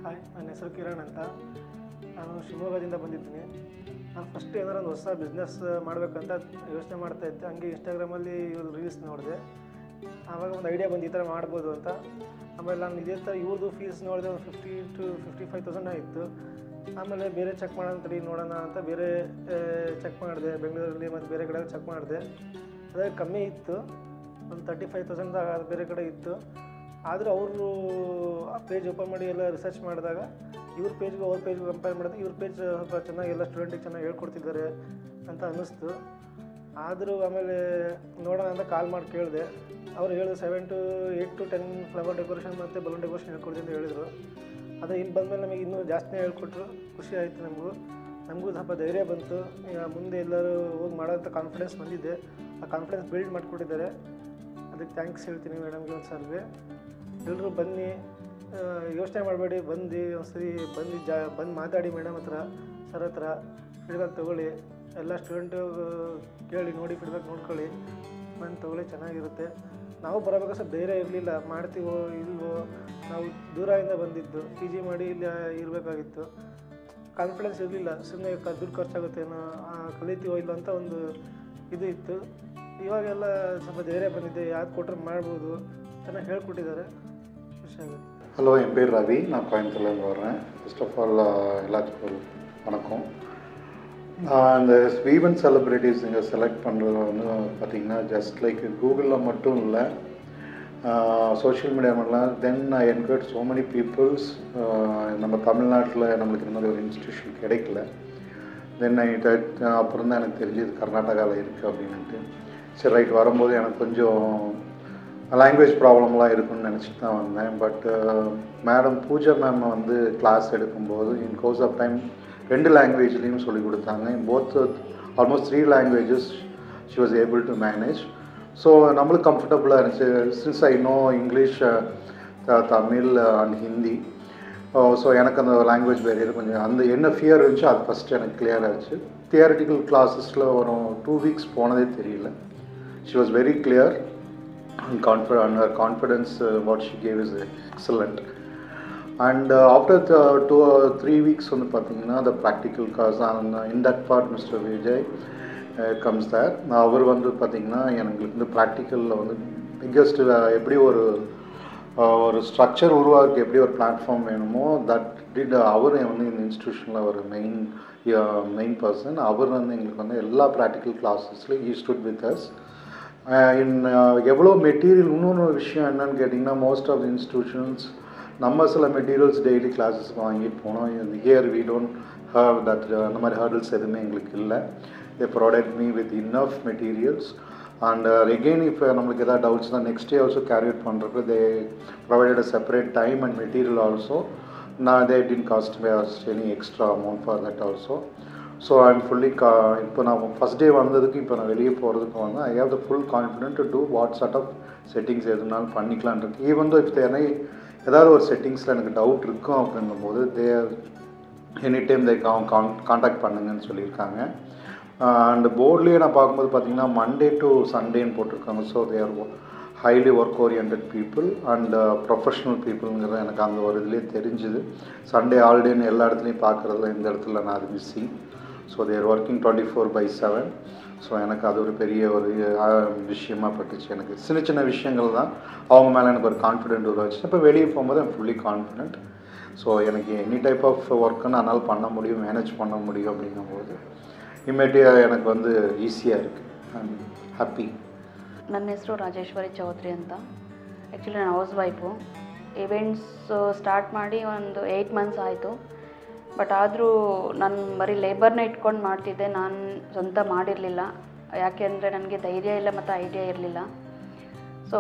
Hi, ನನ್ನ ಹೆಸರು ಕಿರಣ್ ಅಂತ. ನಾನು ಶಿವಮೊಗ್ಗದಿಂದ ಬಂದಿದ್ದೀನಿ. ನಾನು ಫಸ್ಟ್ ಏನಾರು ಒಂದು ಹೊಸ ಬಿಸ್ನೆಸ್ ಮಾಡಬೇಕಂತ ಯೋಚನೆ ಮಾಡ್ತಾಯಿದ್ದೆ. ಹಂಗೆ ಇನ್ಸ್ಟಾಗ್ರಾಮಲ್ಲಿ ಇವ್ರು ರೀಲ್ಸ್ ನೋಡಿದೆ. ಆವಾಗ ಒಂದು ಐಡಿಯಾ ಬಂದು ಈ ಥರ ಮಾಡ್ಬೋದು ಅಂತ. ಆಮೇಲೆ ನಾನು ಇದೇ ಥರ ಇವ್ರದ್ದು ಫೀಸ್ ನೋಡಿದೆ, ಒಂದು 50 to 55,000 ಆಗಿತ್ತು. ಆಮೇಲೆ ಬೇರೆ ಚೆಕ್ ಮಾಡೋಣ ನೋಡೋಣ ಅಂತ ಬೇರೆ ಚೆಕ್ ಮಾಡಿದೆ, ಬೆಂಗಳೂರಲ್ಲಿ ಮತ್ತು ಬೇರೆ ಕಡೆ ಚೆಕ್ ಮಾಡಿದೆ. ಅದೇ ಕಮ್ಮಿ ಇತ್ತು, ಒಂದು 35,000 ಬೇರೆ ಕಡೆ ಇತ್ತು. ಆದರೂ ಅವರು ಆ ಪೇಜ್ ಓಪನ್ ಮಾಡಿ ಎಲ್ಲ ರಿಸರ್ಚ್ ಮಾಡಿದಾಗ ಇವ್ರ ಪೇಜ್ಗೂ ಅವ್ರ ಪೇಜ್ಗೂ ಕಂಪೇರ್ ಮಾಡಿದಾಗ ಇವ್ರ ಪೇಜ್ ಸ್ವಲ್ಪ ಚೆನ್ನಾಗಿ ಎಲ್ಲ ಸ್ಟೂಡೆಂಟಿಗೆ ಚೆನ್ನಾಗಿ ಹೇಳ್ಕೊಡ್ತಿದ್ದಾರೆ ಅಂತ ಅನ್ನಿಸ್ತು. ಆದರೂ ಆಮೇಲೆ ನೋಡೋಣ ಅಂತ ಕಾಲ್ ಮಾಡಿ ಕೇಳಿದೆ. ಅವ್ರು ಹೇಳಿದ್ರು 7 to 8 to 10 ಫ್ಲವರ್ ಡೆಕೋರೇಷನ್ ಮತ್ತು ಬಲೂನ್ ಡೆಕೋರೇಷನ್ ಹೇಳ್ಕೊಡ್ತೀನಿ ಅಂತ ಹೇಳಿದರು. ಆದರೆ ಇಲ್ಲಿ ಬಂದಮೇಲೆ ನಮಗೆ ಇನ್ನೂ ಜಾಸ್ತಿ ಹೇಳ್ಕೊಟ್ರು. ಖುಷಿ ಆಯಿತು ನಮಗೂ ಸ್ವಲ್ಪ ಧೈರ್ಯ ಬಂತು. ಈಗ ಮುಂದೆ ಎಲ್ಲರೂ ಹೋಗಿ ಮಾಡೋಂಥ ಕಾನ್ಫಿಡೆನ್ಸ್ ಬಂದಿದೆ. ಆ ಕಾನ್ಫಿಡೆನ್ಸ್ ಬಿಲ್ಡ್ ಮಾಡಿಕೊಟ್ಟಿದ್ದಾರೆ. ಅದಕ್ಕೆ ಥ್ಯಾಂಕ್ಸ್ ಹೇಳ್ತೀನಿ ಮೇಡಮ್ಗೆ ಒಂದು ಸರ್ಗೆ. ಎಲ್ಲರೂ ಬನ್ನಿ, ಯೋಚನೆ ಮಾಡಬೇಡಿ, ಬಂದು ಒಂದ್ಸರಿ ಬಂದು ಮಾತಾಡಿ ಮೇಡಮ್ ಹತ್ರ, ಸರ್ ಹತ್ರ ಫೀಡ್ಬ್ಯಾಕ್ ತೊಗೊಳ್ಳಿ. ಎಲ್ಲ ಸ್ಟೂಡೆಂಟು ಕೇಳಿ ನೋಡಿ, ಫೀಡ್ಬ್ಯಾಕ್ ನೋಡ್ಕೊಳ್ಳಿ, ಬಂದು ತೊಗೊಳ್ಳಿ, ಚೆನ್ನಾಗಿರುತ್ತೆ. ನಾವು ಬರಬೇಕಾದ್ರೆ ಸ್ವಲ್ಪ ಧೈರ್ಯ ಇರಲಿಲ್ಲ, ಮಾಡ್ತೀವೋ ಇಲ್ವೋ, ನಾವು ದೂರದಿಂದ ಬಂದಿದ್ದು, ಪಿ ಜಿ ಮಾಡಿ ಇಲ್ಲಿ ಇರಬೇಕಾಗಿತ್ತು. ಕಾನ್ಫಿಡೆನ್ಸ್ ಇರಲಿಲ್ಲ, ಸುಮ್ಮನೆ ದುಡ್ಡು ಖರ್ಚಾಗುತ್ತೇನೋ, ಕಲಿತೀವೋ ಇಲ್ಲ ಅಂತ ಒಂದು ಇದು ಇತ್ತು. ಇವಾಗೆಲ್ಲ ಸ್ವಲ್ಪ ಧೈರ್ಯ ಬಂದಿದೆ, ಯಾರು ಕೊಟ್ಟರೆ ಮಾಡ್ಬೋದು, ಚೆನ್ನಾಗಿ ಹೇಳ್ಕೊಟ್ಟಿದ್ದಾರೆ, ಖುಷಿಯಾಗುತ್ತೆ. ஹலோ, என் பேர் ரவி. நான் கோயம்புத்தூர்லேருந்து வர்றேன். ஃபர்ஸ்ட் ஆஃப் ஆல் எல்லாத்துக்கும் வணக்கம். இந்த ஈவெண்ட் செலிப்ரிட்டிஸ் இங்கே செலக்ட் பண்ணுறது வந்து பார்த்திங்கன்னா ஜஸ்ட் லைக் கூகுளில் மட்டும் இல்லை, சோஷியல் மீடியா மட்டும். Then I encourage so many peoples. நம்ம தமிழ்நாட்டில் நம்மளுக்கு இந்த மாதிரி ஒரு இன்ஸ்டியூஷன் கிடைக்கல. தென் அப்புறம் தான் எனக்கு தெரிஞ்சது கர்நாடகாவில் இருக்குது அப்படின்ட்டு. சரி, ரைட், வரும்போது எனக்கு கொஞ்சம் லாங்குவேஜ் ப்ராப்ளம்லாம் இருக்குன்னு நினச்சிட்டு தான் வந்தேன். பட் மேடம் பூஜா மேம் வந்து கிளாஸ் எடுக்கும்போது இன் கோர்ஸ் ஆஃப் டைம் 2 லாங்குவேஜ்லேயும் சொல்லிக் கொடுத்தாங்க. Both almost 3 languages she was able to manage. So நம்மளுக்கு கம்ஃபர்டபுளாக இருந்துச்சு. Since I know English, Tamil and Hindi. So எனக்கு அந்த லாங்குவேஜ் பேரியர் கொஞ்சம் அந்த என்ன ஃபியர் இருந்துச்சு அது ஃபஸ்ட்டு எனக்கு கிளியர் ஆச்சு. தியரிட்டிக்கல் கிளாஸஸில் ஒரு 2 வீக்ஸ் போனதே தெரியல. She was very clear and her confidence what she gave is excellent. And after 2 or 3 weeks வந்து பார்த்தீங்கன்னா the practical class, and in that part Mr. Vijay comes there. அவர் வந்து பார்த்தீங்கன்னா எனக்கு இந்த ப்ராக்டிக்கலில் வந்து பிக்கஸ்ட் எப்படி ஒரு ஸ்ட்ரக்சர் உருவாக்க எப்படி ஒரு பிளாட்ஃபார்ம் வேணுமோ தட் டிட் அவர் வந்து இந்த இன்ஸ்டியூஷனில் ஒரு மெயின் பர்சன். அவர் வந்து எங்களுக்கு வந்து எல்லா ப்ராக்டிக்கல் கிளாஸஸ்லையும் he stood with us. எவ்வளோ மெட்டீரியல். இன்னொன்று விஷயம் என்னன்னு கேட்டிங்கன்னா, மோஸ்ட் ஆஃப் தி இன்ஸ்டியூஷன்ஸ் நம்ம சில மெட்டீரியல்ஸ் டெய்லி கிளாஸஸ்க்கு வாங்கிட்டு போனோம். Here we don't have that. அந்த மாதிரி ஹர்டில்ஸ் எதுவுமே எங்களுக்கு இல்லை. They provide me with enough materials. And again இப்போ நம்மளுக்கு எதாவது டவுட்ஸ் தான் next day also carry out பண்ணுறதுக்கு they provided a separate time and material also. They didn't cost any extra amount for that also. So I am fully இப்போ நான் first day வந்ததுக்கு இப்போ நான் வெளியே போகிறதுக்கு வந்து I have the full confident to do what sort of settings எதுனாலும் பண்ணிக்கலான் இருக்கு. ஈவன் தோ இப்போ ஏதாவது ஒரு செட்டிங்ஸில் எனக்கு டவுட் இருக்கும் அப்படிங்கும்போது எனி டைம் தே காண்டாக்ட் பண்ணுங்கன்னு சொல்லியிருக்காங்க. அண்ட் போர்ட்லேயே நான் பார்க்கும்போது பார்த்தீங்கன்னா மண்டே டு சண்டேன்னு போட்டிருக்காங்க. So they are highly work orient people and professional பீப்புளுங்கிறத எனக்கு அந்த ஒரு இதுலேயே தெரிஞ்சுது. சண்டே ஹாலிடேன்னு எல்லா இடத்துலையும் பார்க்குறதுல இந்த இடத்துல நான் அது மிஸ்ஸிங். ஸோ தேர் ஒர்க்கிங் 24/7. ஸோ எனக்கு அது ஒரு பெரிய ஒரு விஷயமாக பட்டுச்சு. எனக்கு சின்ன விஷயங்கள் தான் அவங்க மேலே எனக்கு ஒரு கான்ஃபிடென்ட் உருவாச்சு. இப்போ வெளியே போகும்போது ஐம் ஃபுல்லி கான்ஃபிடென்ட். ஸோ எனக்கு எனி டைப் ஆஃப் ஒர்க்குன்னு என்னால் பண்ண முடியும், மேனேஜ் பண்ண முடியும். அப்படிங்கும்போது இம்மீடியட்டாக எனக்கு வந்து ஈஸியாக இருக்குது. I'm happy. ನನ್ನ ಹೆಸರು ರಾಜೇಶ್ವರಿ ಚೌಧರಿ ಅಂತ. ಆ್ಯಕ್ಚುಲಿ ನಾನು ಹೌಸ್ ವೈಫು. ಇವೆಂಟ್ಸ್ ಸ್ಟಾರ್ಟ್ ಮಾಡಿ ಒಂದು 8 ಮಂತ್ಸ್ ಆಯಿತು. ಬಟ್ ಆದರೂ ನಾನು ಬರೀ ಲೇಬರ್ನ ಇಟ್ಕೊಂಡು ಮಾಡ್ತಿದ್ದೆ, ನಾನು ಸ್ವಂತ ಮಾಡಿರಲಿಲ್ಲ. ಯಾಕೆ ಅಂದರೆ ನನಗೆ ಧೈರ್ಯ ಇಲ್ಲ ಮತ್ತು ಐಡಿಯಾ ಇರಲಿಲ್ಲ. ಸೊ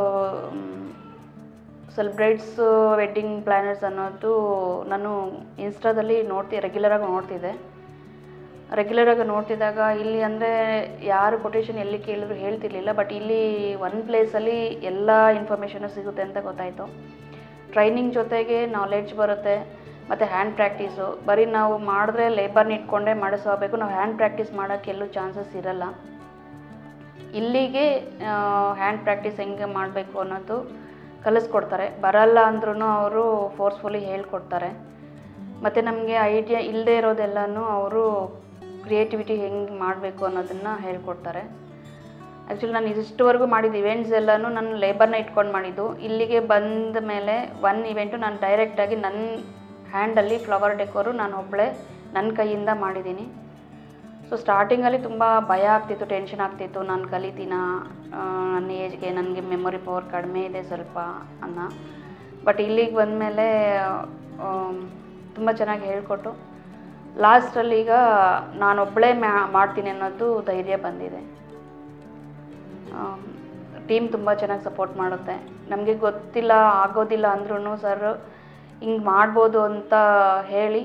ಸೆಲೆಬ್ರೇಟ್ಸ್ ವೆಡ್ಡಿಂಗ್ ಪ್ಲ್ಯಾನರ್ಸ್ ಅನ್ನೋದು ನಾನು ಇನ್ಸ್ಟಾದಲ್ಲಿ ರೆಗ್ಯುಲರಾಗಿ ನೋಡ್ತಿದ್ದಾಗ ಇಲ್ಲಿ ಅಂದರೆ ಯಾರು ಕೊಟೇಶನ್ ಎಲ್ಲಿ ಕೇಳಿದ್ರು ಹೇಳ್ತಿರ್ಲಿಲ್ಲ. ಬಟ್ ಇಲ್ಲಿ ಒಂದು ಪ್ಲೇಸಲ್ಲಿ ಎಲ್ಲ ಇನ್ಫಾರ್ಮೇಷನು ಸಿಗುತ್ತೆ ಅಂತ ಗೊತ್ತಾಯಿತು. ಟ್ರೈನಿಂಗ್ ಜೊತೆಗೆ ನಾಲೆಡ್ಜ್ ಬರುತ್ತೆ ಮತ್ತು ಹ್ಯಾಂಡ್ ಪ್ರಾಕ್ಟೀಸು. ಬರೀ ನಾವು ಮಾಡಿದ್ರೆ ಲೇಬರ್ನ ಇಟ್ಕೊಂಡೇ ಮಾಡಿಸೋಬೇಕು, ನಾವು ಹ್ಯಾಂಡ್ ಪ್ರಾಕ್ಟೀಸ್ ಮಾಡೋಕ್ಕೆ ಎಲ್ಲೂ ಚಾನ್ಸಸ್ ಇರಲ್ಲ. ಇಲ್ಲಿಗೆ ಹ್ಯಾಂಡ್ ಪ್ರಾಕ್ಟೀಸ್ ಹೆಂಗೆ ಮಾಡಬೇಕು ಅನ್ನೋದು ಕಲಿಸ್ಕೊಡ್ತಾರೆ. ಬರಲ್ಲ ಅಂದ್ರೂ ಅವರು ಫೋರ್ಸ್ಫುಲಿ ಹೇಳ್ಕೊಡ್ತಾರೆ. ಮತ್ತು ನಮಗೆ ಐಡಿಯಾ ಇಲ್ಲದೆ ಇರೋದೆಲ್ಲನೂ ಅವರು ಕ್ರಿಯೇಟಿವಿಟಿ ಹೆಂಗೆ ಮಾಡಬೇಕು ಅನ್ನೋದನ್ನು ಹೇಳ್ಕೊಡ್ತಾರೆ. ಆ್ಯಕ್ಚುಲಿ ನಾನು ಇಷ್ಟವರೆಗೂ ಮಾಡಿದ ಇವೆಂಟ್ಸ್ ಎಲ್ಲನೂ ನಾನು ಲೇಬರ್ನ ಇಟ್ಕೊಂಡು ಮಾಡಿದ್ದು. ಇಲ್ಲಿಗೆ ಬಂದ ಮೇಲೆ ಒನ್ ಇವೆಂಟು ನಾನು ಡೈರೆಕ್ಟಾಗಿ ನನ್ನ ಹ್ಯಾಂಡಲ್ಲಿ ಫ್ಲವರ್ ಡೆಕೋರು ನಾನು ಒಬ್ಬಳೇ ನನ್ನ ಕೈಯಿಂದ ಮಾಡಿದ್ದೀನಿ. ಸೊ ಸ್ಟಾರ್ಟಿಂಗಲ್ಲಿ ತುಂಬ ಭಯ ಆಗ್ತಿತ್ತು, ಟೆನ್ಷನ್ ಆಗ್ತಿತ್ತು, ನಾನು ಕಲಿತೀನ, ನನ್ನ ಏಜ್ಗೆ ನನಗೆ ಮೆಮೊರಿ ಪವರ್ ಕಡಿಮೆ ಇದೆ ಸ್ವಲ್ಪ ಅನ್ನೋ. ಬಟ್ ಇಲ್ಲಿಗೆ ಬಂದಮೇಲೆ ತುಂಬ ಚೆನ್ನಾಗಿ ಹೇಳ್ಕೊಟ್ಟು ಲಾಸ್ಟಲ್ಲಿ ಈಗ ನಾನೊಬ್ಬಳೇ ಮಾಡ್ತೀನಿ ಅನ್ನೋದು ಧೈರ್ಯ ಬಂದಿದೆ. ಟೀಮ್ ತುಂಬ ಚೆನ್ನಾಗಿ ಸಪೋರ್ಟ್ ಮಾಡುತ್ತೆ. ನಮಗೆ ಗೊತ್ತಿಲ್ಲ ಆಗೋದಿಲ್ಲ ಅಂದ್ರೂ ಸರ್ ಹಿಂಗೆ ಮಾಡ್ಬೋದು ಅಂತ ಹೇಳಿ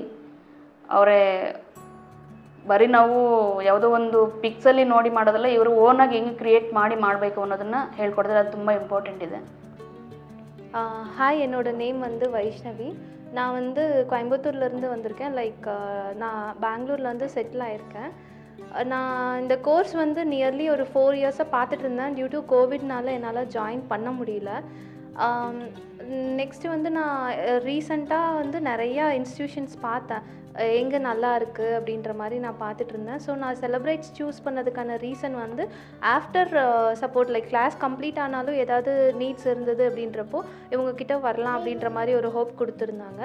ಅವರೇ ಬರೀ ನಾವು ಯಾವುದೋ ಒಂದು ಪಿಕ್ಸಲ್ಲಿ ನೋಡಿ ಮಾಡೋದಲ್ಲ, ಇವರು ಓನಾಗಿ ಹೆಂಗೆ ಕ್ರಿಯೇಟ್ ಮಾಡಿ ಮಾಡಬೇಕು ಅನ್ನೋದನ್ನು ಹೇಳ್ಕೊಡಿದ್ರೆ ಅದು ತುಂಬ ಇಂಪಾರ್ಟೆಂಟ್ ಇದೆ. ஹாய், என்னோட நேம் வந்து வைஷ்ணவி. நான் வந்து கோயம்புத்தூர்லேருந்து வந்திருக்கேன். லைக் நான் பெங்களூரில் வந்து செட்டில் ஆகிருக்கேன். நான் இந்த கோர்ஸ் வந்து நியர்லி ஒரு 4 இயர்ஸாக பார்த்துட்டு இருந்தேன். டியூ டு கோவிட்னால என்னால் ஜாயின் பண்ண முடியல. நெக்ஸ்ட்டு வந்து நான் ரீசெண்டாக வந்து நிறையா இன்ஸ்டியூஷன்ஸ் பார்த்தேன், எங்கே நல்லா இருக்குது அப்படின்ற மாதிரி நான் பார்த்துட்டு இருந்தேன். ஸோ நான் செலிப்ரேட்ஸ் சூஸ் பண்ணதுக்கான ரீசன் வந்து after support like class complete ஆனாலும் ஏதாவது நீட்ஸ் இருந்தது அப்படின்றப்போ இவங்கக்கிட்ட வரலாம் அப்படின்ற மாதிரி ஒரு ஹோப் கொடுத்துருந்தாங்க.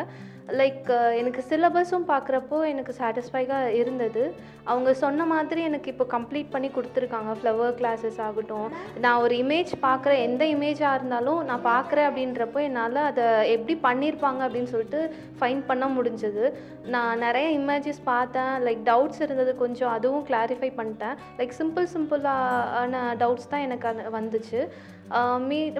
லைக் எனக்கு சிலபஸும் பார்க்குறப்போ எனக்கு சாட்டிஸ்ஃபைடாக இருந்தது. அவங்க சொன்ன மாதிரி எனக்கு இப்போ கம்ப்ளீட் பண்ணி கொடுத்துருக்காங்க. ஃப்ளவர் கிளாஸஸ் ஆகட்டும், நான் ஒரு இமேஜ் பார்க்குற எந்த இமேஜாக இருந்தாலும் நான் பார்க்குறேன் அப்படின்றப்போ என்னால் அதை எப்படி பண்ணியிருப்பாங்க அப்படின்னு சொல்லிட்டு ஃபைண்ட் பண்ண முடிஞ்சது. நான் நிறைய இமேஜஸ் பார்த்தேன். லைக் டவுட்ஸ் இருந்தது கொஞ்சம், அதுவும் கிளாரிஃபை பண்ணிட்டேன். லைக் சிம்பிளான டவுட்ஸ் தான் எனக்கு வந்துச்சு.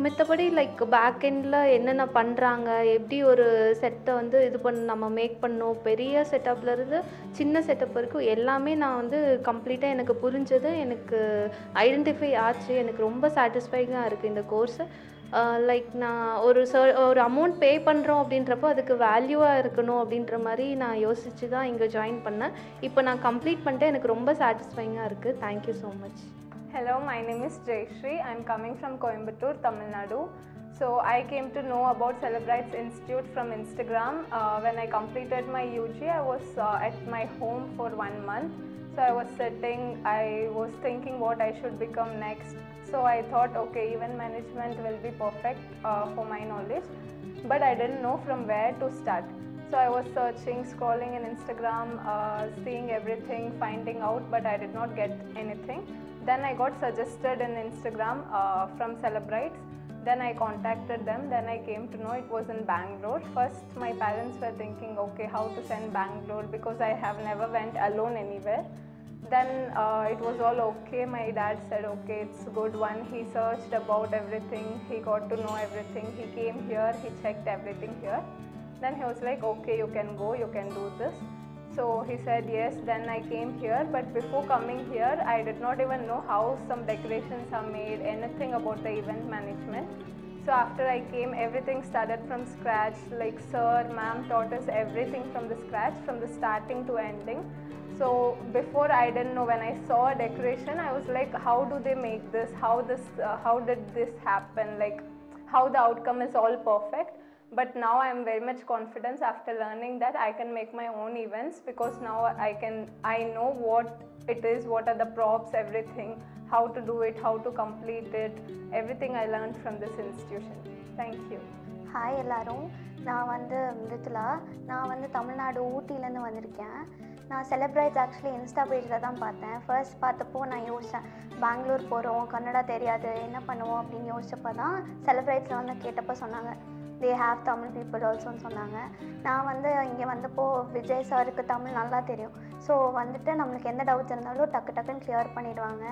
மித்தபடி லைக் பேக் எண்டில் என்னென்ன பண்ணுறாங்க, எப்படி ஒரு செட்டை வந்து இது நம்ம மேக் பண்ணோம், பெரிய செட்டப்லேருந்து சின்ன செட்டப் வரைக்கும் எல்லாமே நான் வந்து கம்ப்ளீட்டாக எனக்கு புரிஞ்சது, எனக்கு ஐடென்டிஃபை ஆச்சு. எனக்கு ரொம்ப சாட்டிஸ்ஃபைடாக இருக்குது இந்த கோர்ஸு. லைக் நான் ஒரு அமௌண்ட் பே பண்ணுறோம் அப்படின்றப்போ அதுக்கு வேல்யூவாக இருக்கணும் அப்படின்ற மாதிரி நான் யோசித்து தான் இங்கே ஜாயின் பண்ணேன். இப்போ நான் கம்ப்ளீட் பண்ணிட்டு எனக்கு ரொம்ப சாட்டிஸ்ஃபைங்காக இருக்குது. Thank you so much. Hello, my name is Jayashree. I am coming from Coimbatore, Tamil Nadu. So I came to know about Celebrites Institute from Instagram. When I completed my UG, I was at my home for 1 month. So I was sitting, I was thinking what I should become next. So I thought, okay, event management will be perfect for my knowledge, but I didn't know from where to start. So I was searching, scrolling in Instagram, seeing everything, finding out, but I did not get anything. Then I got suggested in Instagram from Celebrites. Then I contacted them. Then I came to know it was in Bangalore. First, my parents were thinking, okay, how to send Bangalore, because I have never went alone anywhere. Then it was all okay. My dad said, okay, it's a good one. He searched about everything. He got to know everything. He came here. He checked everything here. Then he was like, okay, you can go. You can do this. So he said yes. Then I came here. But before coming here, I did not even know how some decorations are made, anything about the event management. So after I came, everything started from scratch. Like sir, ma'am taught us everything from the scratch, from the starting to ending. So before I didn't know, when I saw a decoration, I was like, how do they make this? How did this happen? Like how the outcome is all perfect. But now I am very much confident after learning that I can make my own events, because now I know what it is, what are the props, everything, how to do it, how to complete it, everything I learned from this institution. Thank you. Hi எல்லாரும், நான் வந்து மிருதுலா. நான் வந்து தமிழ்நாடு ஊட்டிலேருந்து வந்திருக்கேன். நான் செலிப்ரைட்ஸ் actually Insta பேஜில் தான் பார்த்தேன். ஃபர்ஸ்ட் பார்த்தப்போ நான் யோசித்தேன், பெங்களூர் போகிறோம், கன்னடா தெரியாது, என்ன பண்ணுவோம் அப்படின்னு யோசிச்சப்போ தான் செலிப்ரைட்ஸில் வந்து கேட்டப்போ சொன்னாங்க they have Tamil people also சொன்னாங்க. நான் வந்து இங்கே வந்தப்போ விஜய் சாருக்கு தமிழ் நல்லா தெரியும். ஸோ வந்துட்டு நம்மளுக்கு எந்த டவுட்ஸ் இருந்தாலும் டக்குன்னு கிளியர் பண்ணிவிடுவாங்க.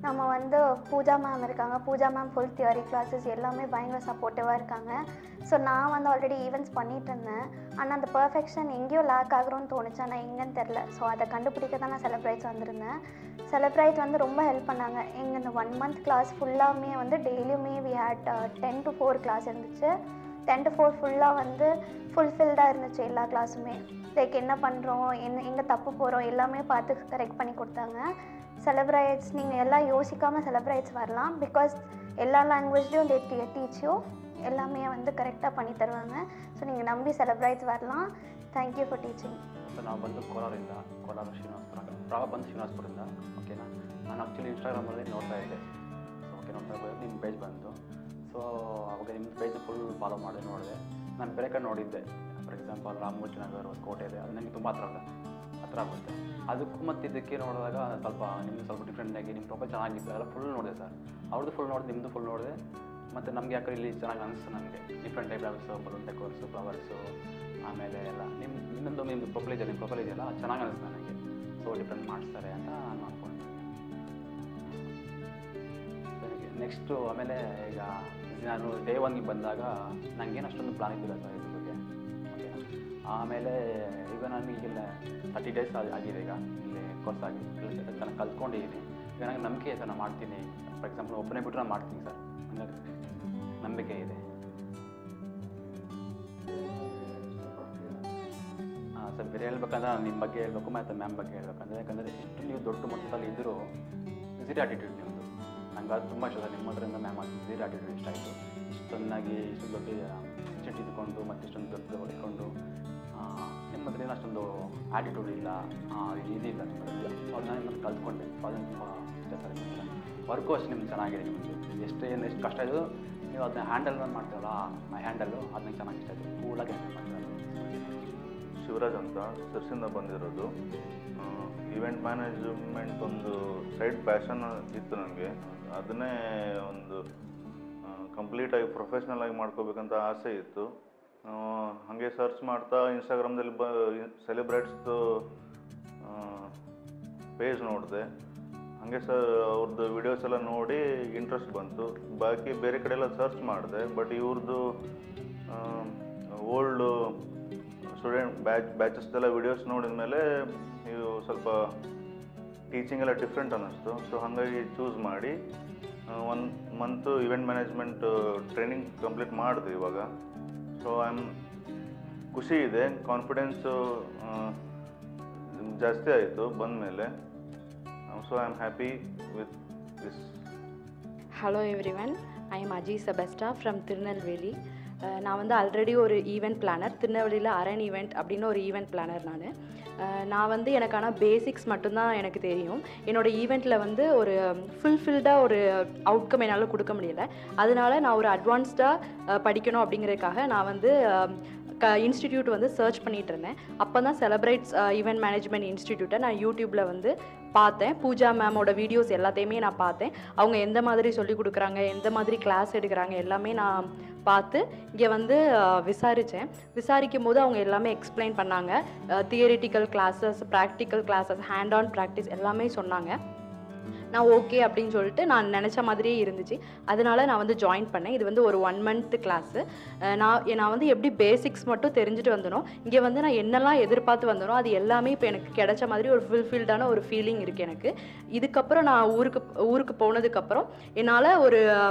நம்ம வந்து பூஜா மேம் இருக்காங்க. Pooja ma'am full theory classes எல்லாமே பயங்கர சப்போர்ட்டிவாக இருக்காங்க. ஸோ நான் வந்து ஆல்ரெடி ஈவெண்ட்ஸ் பண்ணிகிட்டு இருந்தேன். ஆனால் அந்த பர்ஃபெக்ஷன் எங்கேயோ லேக் ஆகிறோன்னு தோணுச்சு, ஆனால் எங்கேன்னு தெரில. ஸோ அதை கண்டுபிடிக்க தான் நான் செலிப்ரைட்ஸ் வந்திருந்தேன். செலிப்ரைட் வந்து ரொம்ப ஹெல்ப் பண்ணாங்க. எங்கள் இந்த 1 month கிளாஸ் ஃபுல்லாமே வந்து டெய்லியுமே வி ஹேட் 10 to 4 கிளாஸ் இருந்துச்சு. 10 to 4 ஃபுல்லாக வந்து ஃபுல்ஃபில்டாக இருந்துச்சு எல்லா கிளாஸுமே. லைக் என்ன பண்ணுறோம், எங்கே தப்பு போகிறோம் எல்லாமே பார்த்து கரெக்ட் பண்ணி கொடுத்தாங்க. செலிப்ரைட்ஸ் நீங்கள் எல்லாம் யோசிக்காமல் செலிப்ரைட்ஸ் வரலாம். பிகாஸ் எல்லா லாங்குவேஜ்லேயும் டீச் யூ எல்லாமே வந்து கரெக்டாக பண்ணி தருவாங்க. ஸோ நீங்கள் நம்பி செலிப்ரைட்ஸ் வரலாம். Thank you for teaching. So ನಾವು ಬಂದು ಕೋಲಾರ ಶ್ರೀನಿವಾಸಪುರ, ರಾವ ಬಂದು ಶ್ರೀನಿವಾಸಪುರದಿಂದ. ಓಕೆನಾ, ನಾನು ಆ್ಯಕ್ಚುಲಿ ಇನ್ಸ್ಟಾಗ್ರಾಮಲ್ಲಿ ನೋಡ್ತಾ ಇದ್ದೆ. ಸೊ ಓಕೆ, ನೋಡ್ತಾ ನಿಮ್ಮ ಪೇಜ್ ಬಂತು. ಸೊ ಅವಾಗ ನಿಮ್ಮ ಪೇಜ್ ಫುಲ್ ಫಾಲೋ ನೋಡಿದೆ. ನಾನು ಬೇರೆ ಕಡೆ ನೋಡಿದ್ದೆ, ಫಾರ್ ಎಕ್ಸಾಂಪಲ್ ರಾಮಮೂರ್ತಿ ನಗರ ಕೋಟೆ ಇದೆ, ಅದು ನನಗೆ ತುಂಬ ಹತ್ರ ಆಗುತ್ತೆ. ಅದಕ್ಕೂ ಮತ್ತು ಇದಕ್ಕೆ ನೋಡಿದಾಗ ನಿಮ್ಮದು ಸ್ವಲ್ಪ ಡಿಫ್ರೆಂಟಾಗಿ ನಿಮ್ಮ ಪ್ರೊಫೈಲ್ ಚೆನ್ನಾಗಿತ್ತು, ಎಲ್ಲ ಫುಲ್ ನೋಡಿದೆ ಸರ್. ಅವ್ರದ್ದು ಫುಲ್ ನೋಡಿದೆ, ನಿಮ್ಮದು ಫುಲ್ ನೋಡಿದೆ. ಮತ್ತು ನಮಗೆ ಯಾಕಂದ್ರೆ ಇಲ್ಲಿ ಚೆನ್ನಾಗಿ ಅನಿಸ್ತು ನನಗೆ. ಡಿಫ್ರೆಂಟ್ ಟೈಪ್ ಆಫ್ಸು, ಬಲೂನ್ ಡೆಕೋರ್ಸು, ಫ್ಲವರ್ಸು, ಆಮೇಲೆ ಎಲ್ಲ ನಿಮ್ಮದು ಪ್ರೊಫೈಲ್ ಇದೆಯಲ್ಲ ಅದು ಚೆನ್ನಾಗಿ ಅನಿಸ್ತು ನನಗೆ. ಸೊ ಡಿಫ್ರೆಂಟ್ ಮಾಡಿಸ್ತಾರೆ ಅಂತ ನಾನು ಅಂದ್ಕೊಂಡೆ. ನೆಕ್ಸ್ಟು ಆಮೇಲೆ ಈಗ ನಾನು ಡೇ ಒನ್ಗೆ ಬಂದಾಗ ನನಗೇನು ಅಷ್ಟೊಂದು ಪ್ಲಾನ್ ಇದ್ದಿಲ್ಲ ಸರ್ ಇದ್ರ ಬಗ್ಗೆ. ಓಕೆನಾ, ಆಮೇಲೆ ಈಗ ನನಗೀಗಿಲ್ಲ 30 days ಆಗಿದೆ ಈಗ ಇಲ್ಲಿ ಕೋರ್ಸ್ ಆಗಿ ಚೆನ್ನಾಗಿ ಕಲ್ತ್ಕೊಂಡಿದ್ದೀನಿ. ಈಗ ನನಗೆ ನಂಬಿಕೆ ಸರ್, ನಾನು ಮಾಡ್ತೀನಿ. ಫಾರ್ ಎಕ್ಸಾಂಪಲ್ ಒಬ್ಬನೇ ಬಿಟ್ಟರೆ ನಾನು ಮಾಡ್ತೀನಿ ಸರ್, ಹಂಗಾಗಿ ನಂಬಿಕೆ ಇದೆ. ಸರ್ ಬೇರೆ ಹೇಳ್ಬೇಕಂದ್ರೆ ನಾನು ನಿಮ್ಮ ಬಗ್ಗೆ ಹೇಳ್ಬೇಕು ಮತ್ತು ಮ್ಯಾಮ್ ಬಗ್ಗೆ ಹೇಳ್ಬೇಕಂದ್ರೆ, ಯಾಕಂದರೆ ಎಷ್ಟು ನೀವು ದೊಡ್ಡ ಮಟ್ಟದಲ್ಲಿ ಇದ್ದರೂ ಝೀರೋ ಆ್ಯಟಿಟ್ಯೂಡ್ ನಿಮ್ಮದು. ನಂಗೆ ಅದು ತುಂಬ ಇಷ್ಟ ಸರ್. ನಿಮ್ಮ ಹತ್ರದಿಂದ ಮ್ಯಾಮ್ ಅದು ಝೀರೋ ಆ್ಯಟಿಟ್ಯೂಡ್ ಇಷ್ಟ ಆಯಿತು. ಇಷ್ಟು ಚೆನ್ನಾಗಿ ಇಷ್ಟು ದೊಡ್ಡ ಇನ್ಸ್ಟಿಟ್ಯೂಟ್ ಇದ್ಕೊಂಡು ಮತ್ತು ಇಷ್ಟೊಂದು ದೊಡ್ಡ ಇಟ್ಕೊಂಡು ನಿಮ್ಮ ಹತ್ರ ಅಷ್ಟೊಂದು ಆ್ಯಟಿಟ್ಯೂಡ್ ಇಲ್ಲ, ಇದಿಲ್ಲ ನಿಮ್ಮದಿಲ್ಲ. ಅದನ್ನ ನಿಮ್ಮನ್ನು ಕಲ್ತ್ಕೊಂಡೆ. ಅದನ್ನು ತುಂಬ ಇಷ್ಟ ಸರ್. ವರ್ಕು ಅಷ್ಟು ನಿಮ್ಗೆ ಚೆನ್ನಾಗಿದೆ. ನಿಮಗೆ ಎಷ್ಟು ಕಷ್ಟ ಇದು ನೀವು ಅದನ್ನ ಹ್ಯಾಂಡಲ್ ಮಾಡ್ತೀವಲ್ಲ, ಆ ಹ್ಯಾಂಡಲ್ಲು ಅದನ್ನ ಚೆನ್ನಾಗಿ ಇಷ್ಟ ಆಯಿತು. ಕೂಲಾಗಿ ಹ್ಯಾಂಡಲ್ ಮಾಡ್ತಾರೆ. ಶಿವರಾಜ್ ಅಂತ ಸರ್ಸಿಂದ ಬಂದಿರೋದು. ಈವೆಂಟ್ ಮ್ಯಾನೇಜ್ಮೆಂಟ್ ಒಂದು ಸೈಡ್ ಪ್ಯಾಷನ್ ಇತ್ತು ನನಗೆ. ಅದನ್ನೇ ಒಂದು ಕಂಪ್ಲೀಟಾಗಿ ಪ್ರೊಫೆಷ್ನಲ್ ಆಗಿ ಮಾಡ್ಕೋಬೇಕಂತ ಆಸೆ ಇತ್ತು. ಹಾಗೆ ಸರ್ಚ್ ಮಾಡ್ತಾ ಇನ್ಸ್ಟಾಗ್ರಾಮ್ದಲ್ಲಿ ಸೆಲೆಬ್ರೇಟ್ಸ್ದು ಪೇಜ್ ನೋಡಿದೆ. ಹಾಗೆ ಅವ್ರದ್ದು ವಿಡಿಯೋಸ್ ಎಲ್ಲ ನೋಡಿ ಇಂಟ್ರೆಸ್ಟ್ ಬಂತು. ಬಾಕಿ ಬೇರೆ ಕಡೆ ಎಲ್ಲ ಸರ್ಚ್ ಮಾಡಿದೆ, ಬಟ್ ಇವ್ರದ್ದು ಓಲ್ಡು ಬ್ಯಾಚಸ್ದೆಲ್ಲ ವಿಡಿಯೋಸ್ ನೋಡಿದ ಮೇಲೆ ನೀವು ಸ್ವಲ್ಪ ಟೀಚಿಂಗ್ ಎಲ್ಲ ಡಿಫ್ರೆಂಟ್ ಅನ್ನಿಸ್ತು. ಸೊ ಹಾಗಾಗಿ ಚೂಸ್ ಮಾಡಿ 1 month event management training complete ಮಾಡಿದೆ ಇವಾಗ. ಸೊ ಖುಷಿ ಇದೆ, ಕಾನ್ಫಿಡೆನ್ಸು ಜಾಸ್ತಿ ಆಯಿತು ಬಂದಮೇಲೆ. So I am happy with this. Hello everyone, I am Aji செபஸ்டா ஃப்ரம் திருநெல்வேலி. நான் வந்து ஆல்ரெடி ஒரு ஈவெண்ட் பிளானர், திருநெல்வேலியில் அரண் ஈவெண்ட் அப்படின்னு ஒரு ஈவெண்ட் பிளானர். நான் வந்து எனக்கான பேசிக்ஸ் மட்டும்தான் எனக்கு தெரியும். என்னோடய ஈவெண்ட்டில் வந்து ஒரு ஃபுல்ஃபில்டாக ஒரு அவுட்கம் என்னால் கொடுக்க முடியல. அதனால நான் ஒரு அட்வான்ஸ்டாக படிக்கணும் அப்படிங்கிறதுக்காக நான் வந்து இன்ஸ்டிடியூட் வந்து சர்ச் பண்ணிகிட்டு இருந்தேன். அப்போ தான் செலப்ரேட்ஸ் ஈவெண்ட் மேனேஜ்மெண்ட் இன்ஸ்டிடியூட்டை நான் யூடியூப்பில் வந்து பார்த்தேன். பூஜா மேமோட வீடியோஸ் எல்லாத்தையுமே நான் பார்த்தேன். அவங்க எந்த மாதிரி சொல்லிக் கொடுக்குறாங்க, எந்த மாதிரி கிளாஸ் எடுக்கிறாங்க எல்லாமே நான் பார்த்து இங்கே வந்து விசாரிக்கும் போது அவங்க எல்லாமே எக்ஸ்பிளைன் பண்ணாங்க. Theoretical classes, practical classes, hand on practice எல்லாமே சொன்னாங்க. நான் ஓகே அப்படின்னு சொல்லிட்டு நான் நினச்ச மாதிரியே இருந்துச்சு. அதனால நான் வந்து ஜாயின் பண்ணேன். இது வந்து ஒரு 1 month கிளாஸு. நான் வந்து எப்படி பேசிக்ஸ் மட்டும் தெரிஞ்சுட்டு வந்தனோ, இங்கே வந்து நான் என்னெல்லாம் எதிர்பார்த்து வந்தனோ அது எல்லாமே இப்போ எனக்கு கிடைச்ச மாதிரி ஒரு ஃபுல்ஃபில்டான ஒரு ஃபீலிங் இருக்குது எனக்கு. இதுக்கப்புறம் நான் ஊருக்கு போனதுக்கப்புறம் என்னால் ஒரு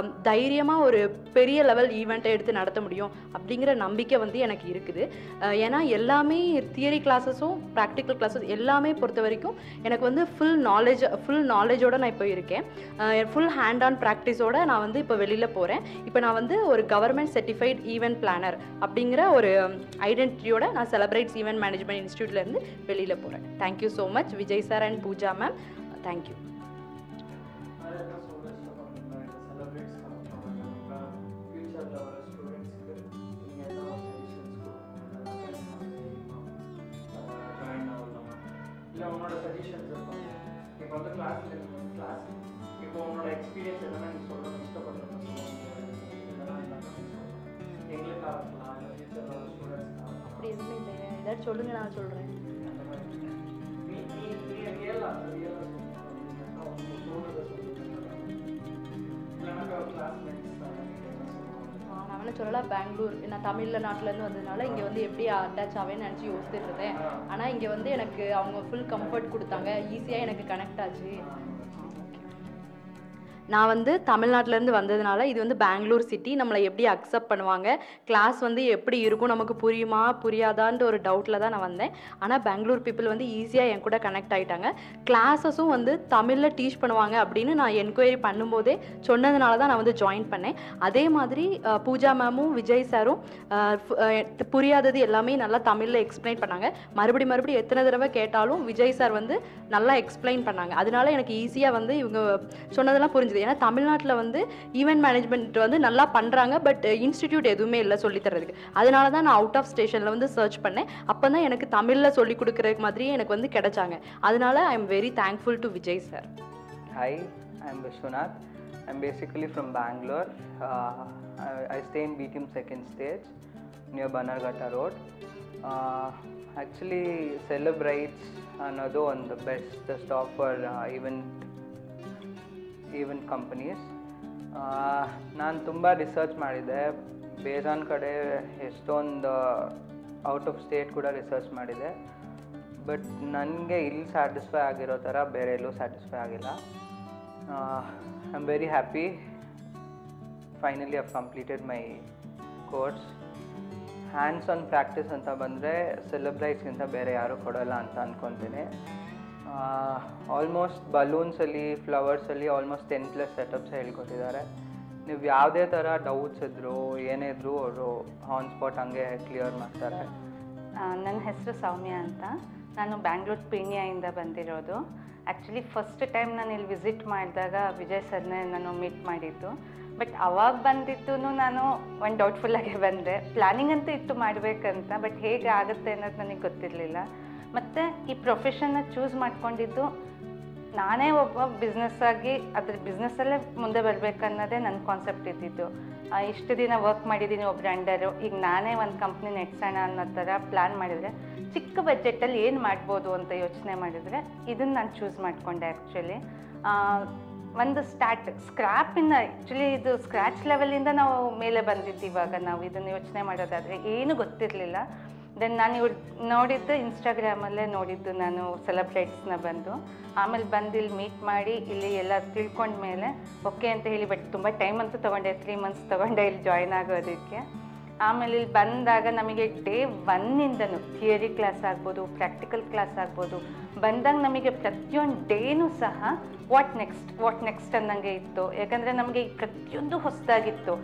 தைரியமாக ஒரு பெரிய லெவல் ஈவெண்ட்டை எடுத்து நடத்த முடியும் அப்படிங்கிற நம்பிக்கை வந்து எனக்கு இருக்குது. ஏன்னா எல்லாமே தியரி கிளாஸஸும் ப்ராக்டிக்கல் கிளாஸஸ் எல்லாமே பொறுத்த வரைக்கும் எனக்கு வந்து ஃபுல் நாலேஜோட நான் இப்போ இருக்கேன். ஃபுல் ஹேண்ட் ஆன் ப்ராக்டிஸோடு நான் வந்து இப்போ வெளியில் போகிறேன். இப்போ நான் வந்து ஒரு கவர்மெண்ட் சர்டிஃபைட் ஈவெண்ட் பிளானர் அப்படிங்கிற ஒரு ஐடென்டிட்டியோட நான் செலப்ரேட்ஸ் ஈவெண்ட் மேனேஜ்மெண்ட் இன்ஸ்டியூட்லேருந்து வெளியில் போகிறேன். Thank you so much Vijay sir and Pooja ma'am. Thank you. உன்னோட சஜஷன்ஸ் இருக்கும். இப்போ வந்து கிளாஸ் இப்போ உன்னோட எக்ஸ்பீரியன்ஸ் என்னென்ன நீ சொல்லணும்னு இஷ்டப்படுறேன்னு எங்களுக்கு ஆகலாம், இல்லை ஃபியூச்சரில் ஸ்டூடெண்ட்ஸ் அப்படி எதுவுமே இல்லை, ஏதாச்சும் சொல்லுங்கள், நான் சொல்கிறேன். அந்த மாதிரி நீ ரியலாக தோணுறதை சொல்லுங்கள். இல்லைனாக்கா கிளாஸ்மேட்ஸ் நான் வேணா சொல்லலாம், பெங்களூர், நான் நாட்டிலேருந்து வந்ததுனால இங்கே வந்து எப்படி அட்டாச் ஆவேன்னு நினச்சி யோசிச்சுட்டு இருந்தேன். ஆனால் இங்கே வந்து எனக்கு அவங்க ஃபுல் கம்ஃபர்ட் கொடுத்தாங்க, ஈஸியாக எனக்கு கனெக்ட் ஆச்சு. நான் வந்து தமிழ்நாட்டிலேருந்து வந்ததுனால இது வந்து பெங்களூர் சிட்டி, நம்மளை எப்படி அக்செப்ட் பண்ணுவாங்க, கிளாஸ் வந்து எப்படி இருக்கும், நமக்கு புரியுமா புரியாதான்ற ஒரு டவுட்டில் தான் நான் வந்தேன். ஆனால் பெங்களூர் பீப்புள் வந்து ஈஸியாக என் கூட கனெக்ட் ஆகிட்டாங்க. கிளாஸஸும் வந்து தமிழில் டீச் பண்ணுவாங்க அப்படின்னு நான் என்கொயரி பண்ணும்போதே சொன்னதுனால தான் நான் வந்து ஜாயின் பண்ணேன். அதே மாதிரி பூஜா மேமும் விஜய் சாரும் புரியாதது எல்லாமே நல்லா தமிழில் எக்ஸ்பிளைன் பண்ணாங்க. மறுபடியும் எத்தனை தடவை கேட்டாலும் விஜய் சார் வந்து நல்லா எக்ஸ்பிளைன் பண்ணாங்க. அதனால எனக்கு ஈஸியாக வந்து இவங்க சொன்னதெல்லாம் புரிஞ்சுது. ஏன்னா தமிழ்நாட்டில் வந்து ஈவெண்ட் மேனேஜ்மெண்ட் வந்து நல்லா பண்ணுறாங்க, பட் இன்ஸ்டிடியூட் எதுவுமே இல்லை சொல்லித்தரதுக்கு. அதனால தான் நான் அவுட் ஆஃப் ஸ்டேஷனில் வந்து சர்ச் பண்ணேன். அப்போ தான் எனக்கு தமிழில் சொல்லி கொடுக்குற மாதிரியே எனக்கு வந்து கிடைச்சாங்க. அதனால I am very thankful to Vijay sir. Hi, I'm Vishwanath. I'm basically from Bangalore. I stay in BTM second stage near Bannerghatta Road. Actually, Celebrites ಅನ್ನೋದು ಒಂದು best stock for event companies. ನಾನು ತುಂಬ ರಿಸರ್ಚ್ ಮಾಡಿದೆ, ಬೇಜಾನ್ ಕಡೆ ಎಷ್ಟೊಂದು ಔಟ್ ಆಫ್ ಸ್ಟೇಟ್ ಕೂಡ research ಮಾಡಿದೆ. ಬಟ್ ನನಗೆ ಇಲ್ಲಿ ಸ್ಯಾಟಿಸ್ಫೈ ಆಗಿರೋ ಥರ ಬೇರೆ ಎಲ್ಲೂ ಸ್ಯಾಟಿಸ್ಫೈ ಆಗಿಲ್ಲ. I am very happy. Finally I've completed my course. Hands on practice ಅಂತ ಬಂದರೆ ಸೆಲೆಬ್ರೈಟ್ಸ್ಗಿಂತ ಬೇರೆ ಯಾರೂ ಕೊಡೋಲ್ಲ ಅಂತ ಅಂದ್ಕೊತೀನಿ. ಆಲ್ಮೋಸ್ಟ್ ಬಲೂನ್ಸಲ್ಲಿ, ಫ್ಲವರ್ಸಲ್ಲಿ ಆಲ್ಮೋಸ್ಟ್ 10+ ಸೆಟಪ್ಸ್ ಹೇಳ್ಕೊಟ್ಟಿದ್ದಾರೆ. ನೀವು ಯಾವುದೇ ಥರ ಡೌಟ್ಸ್ ಇದ್ದರೂ ಏನೇ ಇದ್ದರೂ ಅವರು ಆನ್ ಸ್ಪಾಟ್ ಹಂಗೆ ಕ್ಲಿಯರ್ ಮಾಡ್ತಾರೆ. ನನ್ನ ಹೆಸರು ಸೌಮ್ಯ ಅಂತ. ನಾನು ಬ್ಯಾಂಗ್ಳೂರು ಪೀಣ್ಯದಿಂದ ಬಂದಿರೋದು. ಆ್ಯಕ್ಚುಲಿ ಫಸ್ಟ್ ಟೈಮ್ ನಾನು ಇಲ್ಲಿ ವಿಸಿಟ್ ಮಾಡಿದಾಗ ವಿಜಯ್ ಸರ್ನೇ ನಾನು ಮೀಟ್ ಮಾಡಿದ್ದು. ಬಟ್ ಅವಾಗ ಬಂದಿದ್ದು ನಾನು ಒಂದು ಡೌಟ್ಫುಲ್ಲಾಗೆ ಬಂದೆ. ಪ್ಲ್ಯಾನಿಂಗ್ ಅಂತೂ ಇತ್ತು ಮಾಡಬೇಕಂತ, ಬಟ್ ಹೇಗೆ ಆಗುತ್ತೆ ಅನ್ನೋದು ನನಗೆ ಗೊತ್ತಿರಲಿಲ್ಲ. ಮತ್ತು ಈ ಪ್ರೊಫೆಷನ್ನ ಚೂಸ್ ಮಾಡ್ಕೊಂಡಿದ್ದು ನಾನೇ ಒಬ್ಬ ಬಿಸ್ನೆಸ್ಸಾಗಿ ಅದ್ರ ಬಿಸ್ನೆಸ್ಸಲ್ಲೇ ಮುಂದೆ ಬರಬೇಕನ್ನೋದೇ ನನ್ನ ಕಾನ್ಸೆಪ್ಟ್ ಇದ್ದಿದ್ದು. ಇಷ್ಟು ದಿನ ವರ್ಕ್ ಮಾಡಿದ್ದೀನಿ ಒಬ್ಬರ ಅಂಡರು, ಈಗ ನಾನೇ ಒಂದು ಕಂಪ್ನಿ ನೆಡ್ಸೋಣ ಅನ್ನೋ ಥರ ಪ್ಲ್ಯಾನ್ ಮಾಡಿದರೆ ಚಿಕ್ಕ ಬಜೆಟಲ್ಲಿ ಏನು ಮಾಡ್ಬೋದು ಅಂತ ಯೋಚನೆ ಮಾಡಿದರೆ ಇದನ್ನು ನಾನು ಚೂಸ್ ಮಾಡಿಕೊಂಡೆ. ಆ್ಯಕ್ಚುಲಿ ಒಂದು ಸ್ಕ್ರ್ಯಾಪಿಂದ ಆ್ಯಕ್ಚುಲಿ ಇದು ಸ್ಕ್ರ್ಯಾಚ್ ಲೆವೆಲಿಂದ ನಾವು ಮೇಲೆ ಬಂದಿದ್ದು. ಇವಾಗ ನಾವು ಇದನ್ನು ಯೋಚನೆ ಮಾಡೋದಾದರೆ ಏನೂ ಗೊತ್ತಿರಲಿಲ್ಲ. ದೆನ್ ನಾನು ಇವ್ರು ನೋಡಿದ್ದು ಇನ್ಸ್ಟಾಗ್ರಾಮಲ್ಲೇ ನೋಡಿದ್ದು ನಾನು ಸೆಲೆಬ್ರೇಟ್ಸ್ನ ಬಂದು. ಆಮೇಲೆ ಬಂದು ಇಲ್ಲಿ ಮೀಟ್ ಮಾಡಿ ಇಲ್ಲಿ ಎಲ್ಲ ತಿಳ್ಕೊಂಡ್ಮೇಲೆ ಓಕೆ ಅಂತ ಹೇಳಿ, ಬಟ್ ತುಂಬ ಟೈಮ್ ಅಂತೂ ತೊಗೊಂಡೆ, 3 months ತೊಗೊಂಡೆ ಇಲ್ಲಿ ಜಾಯ್ನ್ ಆಗೋದಕ್ಕೆ. ಆಮೇಲೆ ಇಲ್ಲಿ ಬಂದಾಗ ನಮಗೆ ಡೇ 1ಇಂದನೂ ಥಿಯರಿ ಕ್ಲಾಸ್ ಆಗ್ಬೋದು, ಪ್ರಾಕ್ಟಿಕಲ್ ಕ್ಲಾಸ್ ಆಗ್ಬೋದು, ಬಂದಾಗ ನಮಗೆ ಪ್ರತಿಯೊಂದು ಡೇನೂ ಸಹ ವಾಟ್ ನೆಕ್ಸ್ಟ್ ಅನ್ನಂಗೆ ಇತ್ತು. ಯಾಕಂದರೆ ನಮಗೆ ಪ್ರತಿಯೊಂದು ಹೊಸದಾಗಿತ್ತು.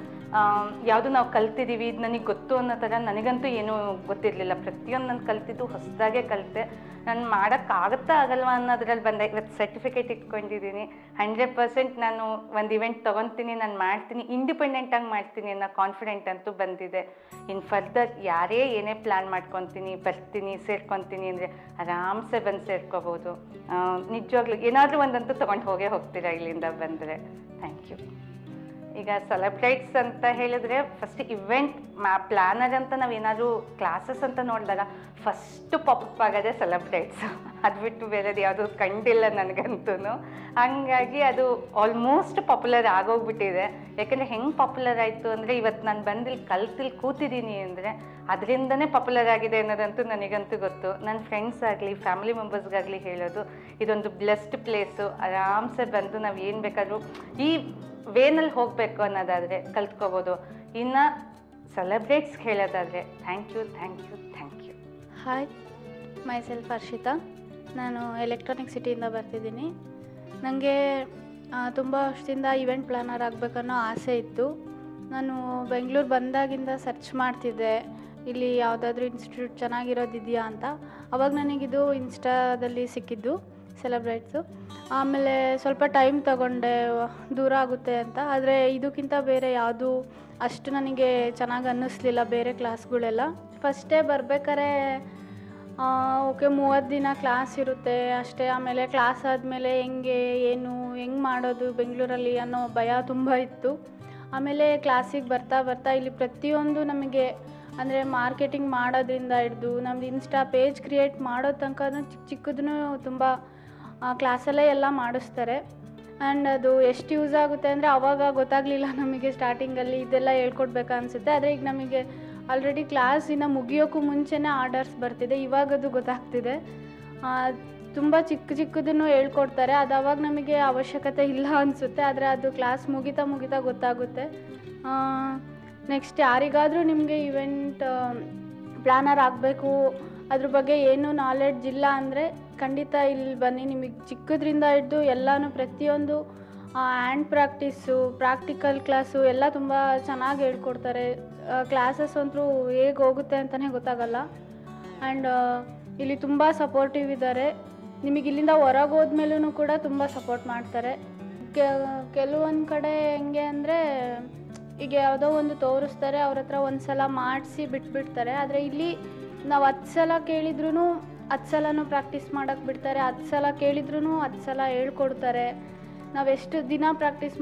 ಯಾವುದು ನಾವು ಕಲ್ತಿದ್ದೀವಿ ಇದು ನನಗೆ ಗೊತ್ತು ಅನ್ನೋ ಥರ ನನಗಂತೂ ಏನೂ ಗೊತ್ತಿರಲಿಲ್ಲ. ಪ್ರತಿಯೊಂದು ನಾನು ಕಲ್ತಿದ್ದು ಹೊಸದಾಗೆ ಕಲಿತೆ. ನಾನು ಮಾಡೋಕ್ಕಾಗುತ್ತಾ ಆಗಲ್ವಾ ಅನ್ನೋದ್ರಲ್ಲಿ ಬಂದೆ. ಇವತ್ತು ಸರ್ಟಿಫಿಕೇಟ್ ಇಟ್ಕೊಂಡಿದ್ದೀನಿ. 100% ನಾನು ಒಂದು ಇವೆಂಟ್ ತೊಗೊತೀನಿ, ನಾನು ಮಾಡ್ತೀನಿ, ಇಂಡಿಪೆಂಡೆಂಟಾಗಿ ಮಾಡ್ತೀನಿ ಅನ್ನೋ ಕಾನ್ಫಿಡೆಂಟ್ ಅಂತೂ ಬಂದಿದೆ. ಇನ್ನು ಫರ್ದರ್ ಯಾರೇ ಏನೇ ಪ್ಲ್ಯಾನ್ ಮಾಡ್ಕೊತೀನಿ, ಬರ್ತೀನಿ, ಸೇರ್ಕೊತೀನಿ ಅಂದರೆ ಆರಾಮ್ಸೆ ಬಂದು ಸೇರ್ಕೋಬೋದು. ನಿಜವಾಗ್ಲೂ ಏನಾದರೂ ಒಂದಂತೂ ತೊಗೊಂಡು ಹೋಗ್ತೀರಾ ಇಲ್ಲಿಂದ ಬಂದರೆ. Thank you. ಈಗ ಸೆಲೆಬ್ರೈಟ್ಸ್ ಅಂತ ಹೇಳಿದ್ರೆ ಫಸ್ಟ್ ಇವೆಂಟ್ ಪ್ಲ್ಯಾನರ್ ಅಂತ ನಾವೇನಾದರೂ ಕ್ಲಾಸಸ್ ಅಂತ ನೋಡಿದಾಗ ಫಸ್ಟು ಪಾಪಪ್ ಆಗೋದೇ ಸೆಲೆಬ್ರೈಟ್ಸು. ಅದು ಬಿಟ್ಟು ಬೇರೆದು ಯಾವುದೂ ಕಂಡಿಲ್ಲ ನನಗಂತೂ. ಹಂಗಾಗಿ ಅದು ಆಲ್ಮೋಸ್ಟ್ ಪಾಪ್ಯುಲರ್ ಆಗೋಗ್ಬಿಟ್ಟಿದೆ. ಯಾಕೆಂದರೆ ಹೆಂಗೆ ಪಾಪ್ಯುಲರ್ ಆಯಿತು ಅಂದರೆ ಇವತ್ತು ನಾನು ಬಂದಿಲ್ಲಿ ಕಲ್ತಿಲ್ಲಿ ಕೂತಿದ್ದೀನಿ ಅಂದರೆ ಅದರಿಂದನೇ ಪಾಪ್ಯುಲರ್ ಆಗಿದೆ ಅನ್ನೋದಂತೂ ನನಗಂತೂ ಗೊತ್ತು. ನನ್ನ ಫ್ರೆಂಡ್ಸ್ ಆಗಲಿ ಫ್ಯಾಮಿಲಿ ಮೆಂಬರ್ಸ್ಗಾಗಲಿ ಹೇಳೋದು ಇದೊಂದು ಬ್ಲೆಸ್ಡ್ ಪ್ಲೇಸು. ಆರಾಮ್ಸೆ ಬಂದು ನಾವು ಏನು ಬೇಕಾದರೂ ಈ ವೇನಲ್ಲಿ ಹೋಗಬೇಕು ಅನ್ನೋದಾದರೆ ಕಲ್ತ್ಕೋಬೋದು. ಇನ್ನು ಸೆಲೆಬ್ರೇಟ್ಸ್ ಹೇಳೋದಾದರೆ thank you. Hi, myself Harshitha. ನಾನು ಎಲೆಕ್ಟ್ರಾನಿಕ್ ಸಿಟಿಯಿಂದ ಬರ್ತಿದ್ದೀನಿ. ನನಗೆ ತುಂಬ ವರ್ಷದಿಂದ ಇವೆಂಟ್ ಪ್ಲಾನರ್ ಆಗಬೇಕನ್ನೋ ಆಸೆ ಇತ್ತು. ನಾನು ಬೆಂಗಳೂರು ಬಂದಾಗಿಂದ ಸರ್ಚ್ ಮಾಡ್ತಿದ್ದೆ ಇಲ್ಲಿ ಯಾವುದಾದ್ರೂ ಇನ್ಸ್ಟಿಟ್ಯೂಟ್ ಚೆನ್ನಾಗಿರೋದಿದೆಯಾ ಅಂತ. ಅವಾಗ ನನಗಿದು ಇನ್ಸ್ಟಾದಲ್ಲಿ ಸಿಕ್ಕಿದ್ದು ಸೆಲೆಬ್ರೇಟ್ಸು. ಆಮೇಲೆ ಸ್ವಲ್ಪ ಟೈಮ್ ತಗೊಂಡೆ, ದೂರ ಆಗುತ್ತೆ ಅಂತ. ಆದರೆ ಇದಕ್ಕಿಂತ ಬೇರೆ ಯಾವುದು ಅಷ್ಟು ನನಗೆ ಚೆನ್ನಾಗಿ ಅನ್ನಿಸ್ಲಿಲ್ಲ ಬೇರೆ ಕ್ಲಾಸ್ಗಳೆಲ್ಲ. ಫಸ್ಟೇ ಬರ್ಬೇಕಾದ್ರೆ ಓಕೆ 30 ದಿನ ಕ್ಲಾಸ್ ಇರುತ್ತೆ ಅಷ್ಟೇ. ಆಮೇಲೆ ಕ್ಲಾಸ್ ಆದಮೇಲೆ ಹೆಂಗೆ ಮಾಡೋದು ಬೆಂಗಳೂರಲ್ಲಿ ಅನ್ನೋ ಭಯ ತುಂಬ ಇತ್ತು. ಆಮೇಲೆ ಕ್ಲಾಸಿಗೆ ಬರ್ತಾ ಇಲ್ಲಿ ಪ್ರತಿಯೊಂದು ನಮಗೆ ಅಂದರೆ ಮಾರ್ಕೆಟಿಂಗ್ ಮಾಡೋದ್ರಿಂದ ಹಿಡ್ದು ನಮ್ಮದು ಇನ್ಸ್ಟಾ ಪೇಜ್ ಕ್ರಿಯೇಟ್ ಮಾಡೋ ತನಕ ಚಿಕ್ಕದೂ ತುಂಬ ಕ್ಲಾಸಲ್ಲೇ ಎಲ್ಲ ಮಾಡಿಸ್ತಾರೆ. ಆ್ಯಂಡ್ ಅದು ಎಷ್ಟು ಯೂಸ್ ಆಗುತ್ತೆ ಅಂದರೆ ಆವಾಗ ಗೊತ್ತಾಗಲಿಲ್ಲ ನಮಗೆ ಸ್ಟಾರ್ಟಿಂಗಲ್ಲಿ ಇದೆಲ್ಲ ಹೇಳ್ಕೊಡ್ಬೇಕಾ ಅನಿಸುತ್ತೆ. ಆದರೆ ಈಗ ನಮಗೆ ಆಲ್ರೆಡಿ ಕ್ಲಾಸಿನ ಮುಗಿಯೋಕ್ಕೂ ಮುಂಚೆನೇ ಆರ್ಡರ್ಸ್ ಬರ್ತಿದೆ, ಇವಾಗದು ಗೊತ್ತಾಗ್ತಿದೆ. ತುಂಬ ಚಿಕ್ಕದನ್ನು ಹೇಳ್ಕೊಡ್ತಾರೆ. ಅದು ಅವಾಗ ನಮಗೆ ಅವಶ್ಯಕತೆ ಇಲ್ಲ ಅನಿಸುತ್ತೆ, ಆದರೆ ಅದು ಕ್ಲಾಸ್ ಮುಗಿತಾ ಗೊತ್ತಾಗುತ್ತೆ. ನೆಕ್ಸ್ಟ್ ಯಾರಿಗಾದರೂ ನಿಮಗೆ ಇವೆಂಟ್ ಪ್ಲ್ಯಾನರ್ ಆಗಬೇಕು, ಅದ್ರ ಬಗ್ಗೆ ಏನೂ ನಾಲೆಡ್ಜ್ ಇಲ್ಲ ಅಂದರೆ ಖಂಡಿತ ಇಲ್ಲಿ ಬನ್ನಿ. ನಿಮಗೆ ಚಿಕ್ಕದ್ರಿಂದ ಹಿಡಿದು ಎಲ್ಲನೂ ಪ್ರತಿಯೊಂದು ಹ್ಯಾಂಡ್ ಪ್ರಾಕ್ಟೀಸು, ಪ್ರಾಕ್ಟಿಕಲ್ ಕ್ಲಾಸು ಎಲ್ಲ ತುಂಬ ಚೆನ್ನಾಗಿ ಹೇಳ್ಕೊಡ್ತಾರೆ. ಕ್ಲಾಸಸ್ ಅಂತೂ ಹೇಗೆ ಹೋಗುತ್ತೆ ಅಂತಲೇ ಗೊತ್ತಾಗಲ್ಲ. ಆ್ಯಂಡ್ ಇಲ್ಲಿ ತುಂಬ ಸಪೋರ್ಟಿವ್ ಇದ್ದಾರೆ. ನಿಮಗೆ ಇಲ್ಲಿಂದ ಹೊರಗೆ ಹೋದ್ಮೇಲೂ ಕೂಡ ತುಂಬ ಸಪೋರ್ಟ್ ಮಾಡ್ತಾರೆ. ಕೆಲವೊಂದು ಕಡೆ ಹೆಂಗೆ ಅಂದರೆ ಈಗ ಯಾವುದೋ ಒಂದು ತೋರಿಸ್ತಾರೆ, ಅವ್ರ ಹತ್ರ ಒಂದು ಸಲ ಮಾಡಿಸಿ ಬಿಟ್ಬಿಡ್ತಾರೆ. ಆದರೆ ಇಲ್ಲಿ ನಾವು 10 ಸಲ ಕೇಳಿದ್ರೂ 10 ಸಲನೂ ಪ್ರಾಕ್ಟೀಸ್ ಮಾಡೋಕ್ಕೆ ಬಿಡ್ತಾರೆ, 10 ಸಲ ಕೇಳಿದ್ರೂ 10 ಸಲ ಹೇಳ್ಕೊಡ್ತಾರೆ. ನಾವು ಎಷ್ಟು ದಿನ ಪ್ರಾಕ್ಟೀಸ್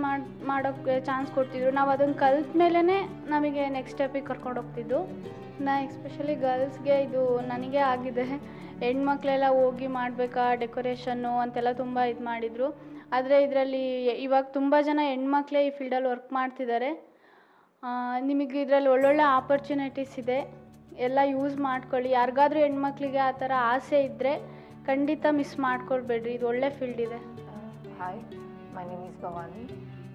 ಮಾಡೋಕ್ಕೆ ಚಾನ್ಸ್ ಕೊಡ್ತಿದ್ರು, ನಾವು ಅದನ್ನು ಕಲ್ತ ಮೇಲೇ ನಮಗೆ ನೆಕ್ಸ್ಟ್ ಸ್ಟೆಪ್ಪಿಗೆ ಕರ್ಕೊಂಡು ಹೋಗ್ತಿದ್ದು. ಎಸ್ಪೆಷಲಿ ಗರ್ಲ್ಸ್ಗೆ ಇದು ನನಗೆ ಆಗಿದೆ. ಹೆಣ್ಮಕ್ಳೆಲ್ಲ ಹೋಗಿ ಮಾಡಬೇಕಾ ಡೆಕೋರೇಷನ್ನು ಅಂತೆಲ್ಲ ತುಂಬ ಇದು ಮಾಡಿದರು. ಆದರೆ ಇದರಲ್ಲಿ ಇವಾಗ ತುಂಬ ಜನ ಹೆಣ್ಮಕ್ಳೇ ಈ ಫೀಲ್ಡಲ್ಲಿ ವರ್ಕ್ ಮಾಡ್ತಿದ್ದಾರೆ. ನಿಮಗೆ ಇದರಲ್ಲಿ ಒಳ್ಳೊಳ್ಳೆ ಆಪರ್ಚುನಿಟೀಸ್ ಇದೆ, ಎಲ್ಲ ಯೂಸ್ ಮಾಡ್ಕೊಳ್ಳಿ. ಯಾರಿಗಾದ್ರೂ ಹೆಣ್ಮಕ್ಳಿಗೆ ಆ ಥರ ಆಸೆ ಇದ್ದರೆ ಖಂಡಿತ ಮಿಸ್ ಮಾಡ್ಕೊಳ್ಬೇಡ್ರಿ, ಇದು ಒಳ್ಳೆ ಫೀಲ್ಡ್ ಇದೆ. Hi, my name is Bhavani.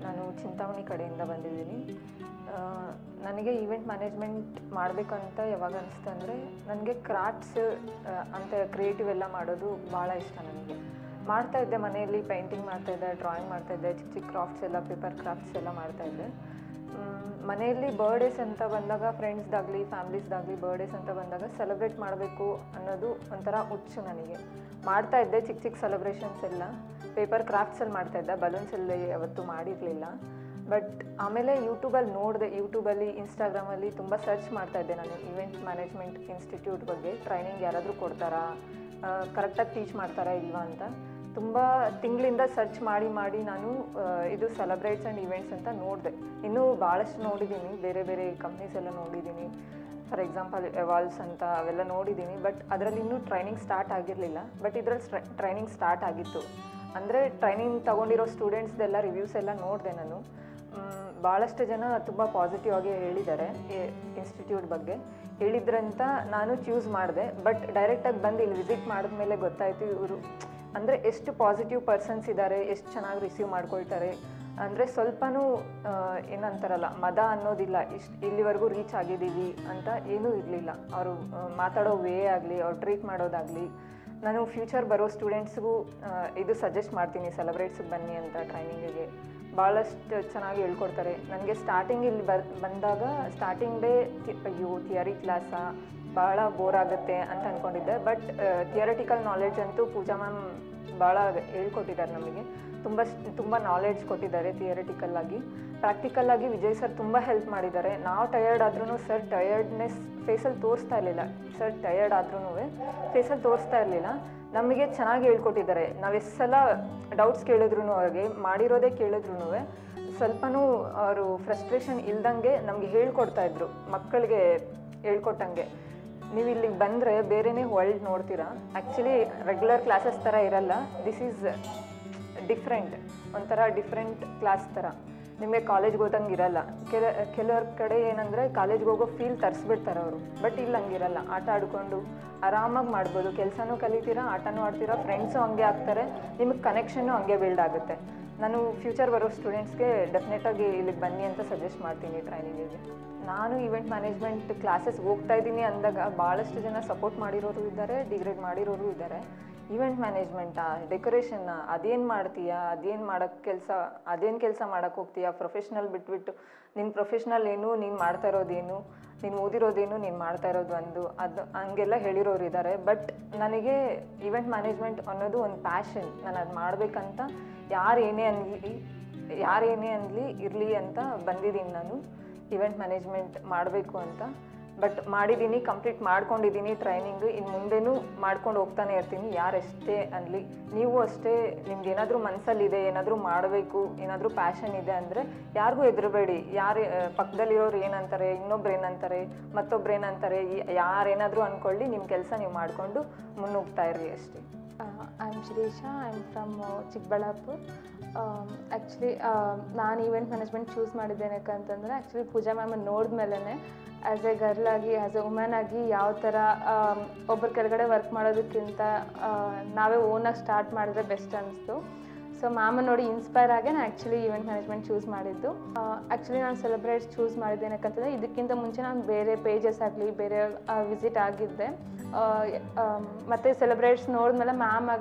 ನಾನು ಚಿಂತಾಮಣಿ ಕಡೆಯಿಂದ ಬಂದಿದ್ದೀನಿ. ನನಗೆ ಈವೆಂಟ್ ಮ್ಯಾನೇಜ್ಮೆಂಟ್ ಮಾಡಬೇಕಂತ ಯಾವಾಗ ಅನಿಸ್ತು ಅಂದರೆ, ನನಗೆ ಕ್ರಾಫ್ಟ್ಸ್ ಅಂತ ಕ್ರಿಯೇಟಿವ್ ಎಲ್ಲ ಮಾಡೋದು ಭಾಳ ಇಷ್ಟ. ನನಗೆ ಮಾಡ್ತಾಯಿದ್ದೆ, ಮನೆಯಲ್ಲಿ ಪೇಂಟಿಂಗ್ ಮಾಡ್ತಾಯಿದ್ದೆ, ಡ್ರಾಯಿಂಗ್ ಮಾಡ್ತಾಯಿದ್ದೆ, ಚಿಕ್ಕ ಕ್ರಾಫ್ಟ್ಸ್ ಎಲ್ಲ, ಪೇಪರ್ ಕ್ರಾಫ್ಟ್ಸ್ ಎಲ್ಲ ಮಾಡ್ತಾಯಿದ್ದೆ. ಮನೆಯಲ್ಲಿ ಬರ್ಡೇಸ್ ಅಂತ ಬಂದಾಗ, ಫ್ರೆಂಡ್ಸ್ದಾಗಲಿ ಫ್ಯಾಮ್ಲೀಸ್ದಾಗಲಿ ಬರ್ಡೇಸ್ ಅಂತ ಬಂದಾಗ ಸೆಲೆಬ್ರೇಟ್ ಮಾಡಬೇಕು ಅನ್ನೋದು ಒಂಥರ ಹುಚ್ಚು ನನಗೆ. ಮಾಡ್ತಾಯಿದ್ದೆ ಚಿಕ್ಕ ಸೆಲೆಬ್ರೇಷನ್ಸ್ ಎಲ್ಲ, ಪೇಪರ್ ಕ್ರಾಫ್ಟ್ಸಲ್ಲಿ ಮಾಡ್ತಾಯಿದ್ದೆ, ಬಲೂನ್ಸಲ್ಲಿ ಯಾವತ್ತೂ ಮಾಡಿರಲಿಲ್ಲ. ಬಟ್ ಆಮೇಲೆ ಯೂಟ್ಯೂಬಲ್ಲಿ ನೋಡಿದೆ, ಯೂಟ್ಯೂಬಲ್ಲಿ ಇನ್ಸ್ಟಾಗ್ರಾಮಲ್ಲಿ ತುಂಬ ಸರ್ಚ್ ಮಾಡ್ತಾಯಿದ್ದೆ ನಾನು ಈವೆಂಟ್ ಮ್ಯಾನೇಜ್ಮೆಂಟ್ ಇನ್ಸ್ಟಿಟ್ಯೂಟ್ ಬಗ್ಗೆ. ಟ್ರೈನಿಂಗ್ ಯಾರಾದರೂ ಕೊಡ್ತಾರಾ, ಕರೆಕ್ಟಾಗಿ ಟೀಚ್ ಮಾಡ್ತಾರಾ ಇಲ್ವಾ ಅಂತ ತುಂಬ ತಿಂಗಳಿಂದ ಸರ್ಚ್ ಮಾಡಿ ನಾನು ಇದು ಸೆಲೆಬ್ರೇಟ್ಸ್ ಆ್ಯಂಡ್ ಈವೆಂಟ್ಸ್ ಅಂತ ನೋಡಿದೆ. ಇನ್ನೂ ಭಾಳಷ್ಟು ನೋಡಿದ್ದೀನಿ, ಬೇರೆ ಬೇರೆ ಕಂಪ್ನೀಸ್ ಎಲ್ಲ ನೋಡಿದ್ದೀನಿ. ಫಾರ್ ಎಕ್ಸಾಂಪಲ್ ಎವಾಲ್ವ್ಸ್ ಅಂತ ಅವೆಲ್ಲ ನೋಡಿದ್ದೀನಿ. ಬಟ್ ಅದರಲ್ಲಿ ಇನ್ನೂ ಟ್ರೈನಿಂಗ್ ಸ್ಟಾರ್ಟ್ ಆಗಿರಲಿಲ್ಲ. ಬಟ್ ಇದರಲ್ಲಿ ಟ್ರೈನಿಂಗ್ ಸ್ಟಾರ್ಟ್ ಆಗಿತ್ತು. ಅಂದರೆ ಟ್ರೈನಿಂಗ್ ತೊಗೊಂಡಿರೋ ಸ್ಟೂಡೆಂಟ್ಸ್ದೆಲ್ಲ ರಿವ್ಯೂಸ್ ಎಲ್ಲ ನೋಡಿದೆ ನಾನು. ಭಾಳಷ್ಟು ಜನ ತುಂಬ ಪಾಸಿಟಿವ್ ಆಗಿ ಹೇಳಿದ್ದಾರೆ ಇನ್ಸ್ಟಿಟ್ಯೂಟ್ ಬಗ್ಗೆ. ಹೇಳಿದ್ರಂತ ನಾನು ಚೂಸ್ ಮಾಡಿದೆ. ಬಟ್ ಡೈರೆಕ್ಟಾಗಿ ಬಂದು ಇಲ್ಲಿ ವಿಸಿಟ್ ಮಾಡಿದ್ಮೇಲೆ ಗೊತ್ತಾಯಿತು ಇವರು ಅಂದರೆ ಎಷ್ಟು ಪಾಸಿಟಿವ್ ಪರ್ಸನ್ಸ್ ಇದ್ದಾರೆ, ಎಷ್ಟು ಚೆನ್ನಾಗಿ ರಿಸೀವ್ ಮಾಡ್ಕೊಳ್ತಾರೆ. ಅಂದರೆ ಸ್ವಲ್ಪನೂ ಏನಂತಾರಲ್ಲ, ಮದ ಅನ್ನೋದಿಲ್ಲ, ಇಲ್ಲಿವರೆಗೂ ರೀಚ್ ಆಗಿದ್ದೀವಿ ಅಂತ ಏನೂ ಇರಲಿಲ್ಲ. ಅವರು ಮಾತಾಡೋ ವೇ ಆಗಲಿ, ಅವ್ರು ಟ್ರೀಟ್ ಮಾಡೋದಾಗಲಿ. ನಾನು ಫ್ಯೂಚರ್ ಬರೋ ಸ್ಟೂಡೆಂಟ್ಸ್ಗೂ ಇದು ಸಜೆಸ್ಟ್ ಮಾಡ್ತೀನಿ, ಸೆಲೆಬ್ರೇಟ್ಸಿಗೆ ಬನ್ನಿ ಅಂತ ಟ್ರೈನಿಂಗಿಗೆ. ಭಾಳಷ್ಟು ಚೆನ್ನಾಗಿ ಹೇಳ್ಕೊಡ್ತಾರೆ. ನನಗೆ ಸ್ಟಾರ್ಟಿಂಗ್ ಇಲ್ಲಿ ಬಂದಾಗ ಸ್ಟಾರ್ಟಿಂಗ್ ಡೇ ಅಯ್ಯೋ ಥಿಯರಿ ಕ್ಲಾಸಾ, ಭಾಳ ಬೋರ್ ಆಗುತ್ತೆ ಅಂತ ಅಂದ್ಕೊಂಡಿದ್ದೆ. ಬಟ್ ಥಿಯರಿಟಿಕಲ್ ನಾಲೆಡ್ಜ್ ಅಂತೂ ಪೂಜಾ ಮ್ಯಾಮ್ ಭಾಳ ಹೇಳ್ಕೊಟ್ಟಿದ್ದಾರೆ ನಮಗೆ. ತುಂಬ ನಾಲೆಡ್ಜ್ ಕೊಟ್ಟಿದ್ದಾರೆ ಥಿಯರಿಟಿಕಲ್ಲಾಗಿ. ಪ್ರಾಕ್ಟಿಕಲ್ಲಾಗಿ ವಿಜಯ್ ಸರ್ ತುಂಬ ಹೆಲ್ಪ್ ಮಾಡಿದ್ದಾರೆ. ನಾವು ಟಯರ್ಡ್ ಆದ್ರೂ ಸರ್ ಟಯರ್ಡ್ನೆಸ್ ಫೇಸಲ್ಲಿ ತೋರಿಸ್ತಾ ಇರಲಿಲ್ಲ. ಸರ್ ಟಯರ್ಡ್ ಆದ್ರೂ ಫೇಸಲ್ಲಿ ತೋರಿಸ್ತಾ ಇರಲಿಲ್ಲ. ನಮಗೆ ಚೆನ್ನಾಗಿ ಹೇಳ್ಕೊಟ್ಟಿದ್ದಾರೆ. ನಾವು ಎಷ್ಟು ಸಲ ಡೌಟ್ಸ್ ಕೇಳಿದ್ರು, ಅವ್ರಿಗೆ ಮಾಡಿರೋದೇ ಕೇಳಿದ್ರು ಸ್ವಲ್ಪನೂ ಅವರು ಫ್ರಸ್ಟ್ರೇಷನ್ ಇಲ್ದಂಗೆ ನಮಗೆ ಹೇಳ್ಕೊಡ್ತಾಯಿದ್ರು, ಮಕ್ಕಳಿಗೆ ಹೇಳ್ಕೊಟ್ಟಂಗೆ. ನೀವು ಇಲ್ಲಿಗೆ ಬಂದರೆ ಬೇರೆಯೇ ವರ್ಲ್ಡ್ ನೋಡ್ತೀರಾ. ಆ್ಯಕ್ಚುಲಿ ರೆಗ್ಯುಲರ್ ಕ್ಲಾಸಸ್ ಥರ ಇರಲ್ಲ, ದಿಸ್ ಈಸ್ ಡಿಫ್ರೆಂಟ್, ಒಂಥರ ಡಿಫ್ರೆಂಟ್ ಕ್ಲಾಸ್ ಥರ. ನಿಮಗೆ ಕಾಲೇಜ್ಗೆ ಹೋದಂಗೆ ಇರಲ್ಲ. ಕೆಲವ್ರ ಕಡೆ ಏನಂದರೆ ಕಾಲೇಜ್ಗೆ ಹೋಗೋ ಫೀಲ್ ತರಿಸ್ಬಿಡ್ತಾರೆ ಅವರು. ಬಟ್ ಇಲ್ಲಿ ಹಂಗಿರಲ್ಲ, ಆಟ ಆಡಿಕೊಂಡು ಆರಾಮಾಗಿ ಮಾಡ್ಬೋದು. ಕೆಲಸನೂ ಕಲಿತೀರಾ, ಆಟನೂ ಆಡ್ತೀರಾ, ಫ್ರೆಂಡ್ಸು ಹಂಗೆ ಆಗ್ತಾರೆ, ನಿಮಗೆ ಕನೆಕ್ಷನ್ನು ಹಂಗೆ ಬಿಲ್ಡ್ ಆಗುತ್ತೆ. ನಾನು ಫ್ಯೂಚರ್ ಬರೋ ಸ್ಟೂಡೆಂಟ್ಸ್ಗೆ ಡೆಫಿನೆಟಾಗಿ ಇಲ್ಲಿಗೆ ಬನ್ನಿ ಅಂತ ಸಜೆಸ್ಟ್ ಮಾಡ್ತೀನಿ ಟ್ರೈನಿಂಗಿಗೆ. ನಾನು ಈವೆಂಟ್ ಮ್ಯಾನೇಜ್ಮೆಂಟ್ ಕ್ಲಾಸಸ್ಗೆ ಹೋಗ್ತಾ ಇದ್ದೀನಿ ಅಂದಾಗ ಭಾಳಷ್ಟು ಜನ ಸಪೋರ್ಟ್ ಮಾಡಿರೋರು ಇದ್ದಾರೆ, ಡಿಗ್ರೇಡ್ ಮಾಡಿರೋರು ಇದ್ದಾರೆ. ಈವೆಂಟ್ ಮ್ಯಾನೇಜ್ಮೆಂಟಾ, ಡೆಕೋರೇಷನ್ನ, ಅದೇನು ಮಾಡ್ತೀಯಾ, ಅದೇನು ಕೆಲಸ ಮಾಡೋಕ್ಕೆ ಹೋಗ್ತೀಯಾ, ಪ್ರೊಫೆಷ್ನಲ್ ಬಿಟ್ಬಿಟ್ಟು ನಿನ್ನ ಪ್ರೊಫೆಷ್ನಲ್ ಏನು, ನೀನು ಮಾಡ್ತಾ ಇರೋದೇನು, ನೀನು ಓದಿರೋದೇನು, ನೀನು ಮಾಡ್ತಾ ಇರೋದು ಅದು ಹಂಗೆಲ್ಲ ಹೇಳಿರೋರು ಇದ್ದಾರೆ. ಬಟ್ ನನಗೆ ಈವೆಂಟ್ ಮ್ಯಾನೇಜ್ಮೆಂಟ್ ಅನ್ನೋದು ಒಂದು ಪ್ಯಾಷನ್. ನಾನು ಅದು ಮಾಡಬೇಕಂತ ಯಾರೇನೇ ಅನ್ನಲಿ ಇರಲಿ ಅಂತ ಬಂದಿದ್ದೀನಿ ನಾನು ಈವೆಂಟ್ ಮ್ಯಾನೇಜ್ಮೆಂಟ್ ಮಾಡಬೇಕು ಅಂತ. ಬಟ್ ಮಾಡಿದ್ದೀನಿ, ಕಂಪ್ಲೀಟ್ ಮಾಡ್ಕೊಂಡಿದ್ದೀನಿ ಟ್ರೈನಿಂಗ್. ಇನ್ನು ಮುಂದೆನೂ ಮಾಡ್ಕೊಂಡು ಹೋಗ್ತಾನೆ ಇರ್ತೀನಿ, ಯಾರೆಷ್ಟೇ ಅನ್ನಲಿ. ನೀವು ಅಷ್ಟೇ, ನಿಮ್ಗೆ ಏನಾದರೂ ಮನಸ್ಸಲ್ಲಿದೆ, ಏನಾದರೂ ಮಾಡಬೇಕು, ಏನಾದರೂ ಪ್ಯಾಷನ್ ಇದೆ ಅಂದರೆ ಯಾರಿಗೂ ಹೆದರಬೇಡಿ. ಪಕ್ಕದಲ್ಲಿರೋರು ಏನಂತಾರೆ, ಇನ್ನೊಬ್ರು ಏನಂತಾರೆ, ಮತ್ತೊಬ್ರು ಏನಂತಾರೆ, ಯಾರೇನಾದರೂ ಅಂದ್ಕೊಳ್ಳಿ, ನಿಮ್ಮ ಕೆಲಸ ನೀವು ಮಾಡಿಕೊಂಡು ಮುನ್ನುಗ್ತಾ ಇರ್ರಿ ಅಷ್ಟೇ. I am Shirisha, I am from Chikkaballapur. Actually ನಾನು ಈವೆಂಟ್ ಮ್ಯಾನೇಜ್ಮೆಂಟ್ ಚೂಸ್ ಮಾಡಿದ್ದೇನಕ್ಕೆ ಅಂತಂದರೆ ಆ್ಯಕ್ಚುಲಿ ಪೂಜಾ ಮ್ಯಾಮನ್ನು ನೋಡಿದ್ಮೇಲೆ ಆ್ಯಸ್ ಎ ಗರ್ಲ್ ಆಗಿ ಆ್ಯಸ್ ಎ ವುಮೆನ್ ಆಗಿ ಯಾವ ಥರ ಒಬ್ಬರ ಕೆಳಗಡೆ ವರ್ಕ್ ಮಾಡೋದಕ್ಕಿಂತ ನಾವೇ ಓನಾಗಿ ಸ್ಟಾರ್ಟ್ ಮಾಡಿದ್ರೆ ಬೆಸ್ಟ್ ಅನ್ನಿಸ್ತು. ಸೊ ಮ್ಯಾಮನ್ನು ನೋಡಿ ಇನ್ಸ್ಪೈರ್ ಆಗಿ ನಾನು ಆ್ಯಕ್ಚುಲಿ ಈವೆಂಟ್ ಮ್ಯಾನೇಜ್ಮೆಂಟ್ ಚೂಸ್ ಮಾಡಿದ್ದು. ಆ್ಯಕ್ಚುಲಿ ನಾನು ಸೆಲೆಬ್ರೇಟ್ಸ್ ಚೂಸ್ ಮಾಡಿದ್ದೇನಕ್ಕಂತಂದರೆ ಇದಕ್ಕಿಂತ ಮುಂಚೆ ನಾನು ಬೇರೆ ಪೇಜಸ್ ಆಗಲಿ ಬೇರೆ ವಿಸಿಟ್ ಆಗಿದ್ದೆ. ಮತ್ತು ಸೆಲೆಬ್ರೇಟ್ಸ್ ನೋಡಿದ್ಮೇಲೆ ಮ್ಯಾಮ್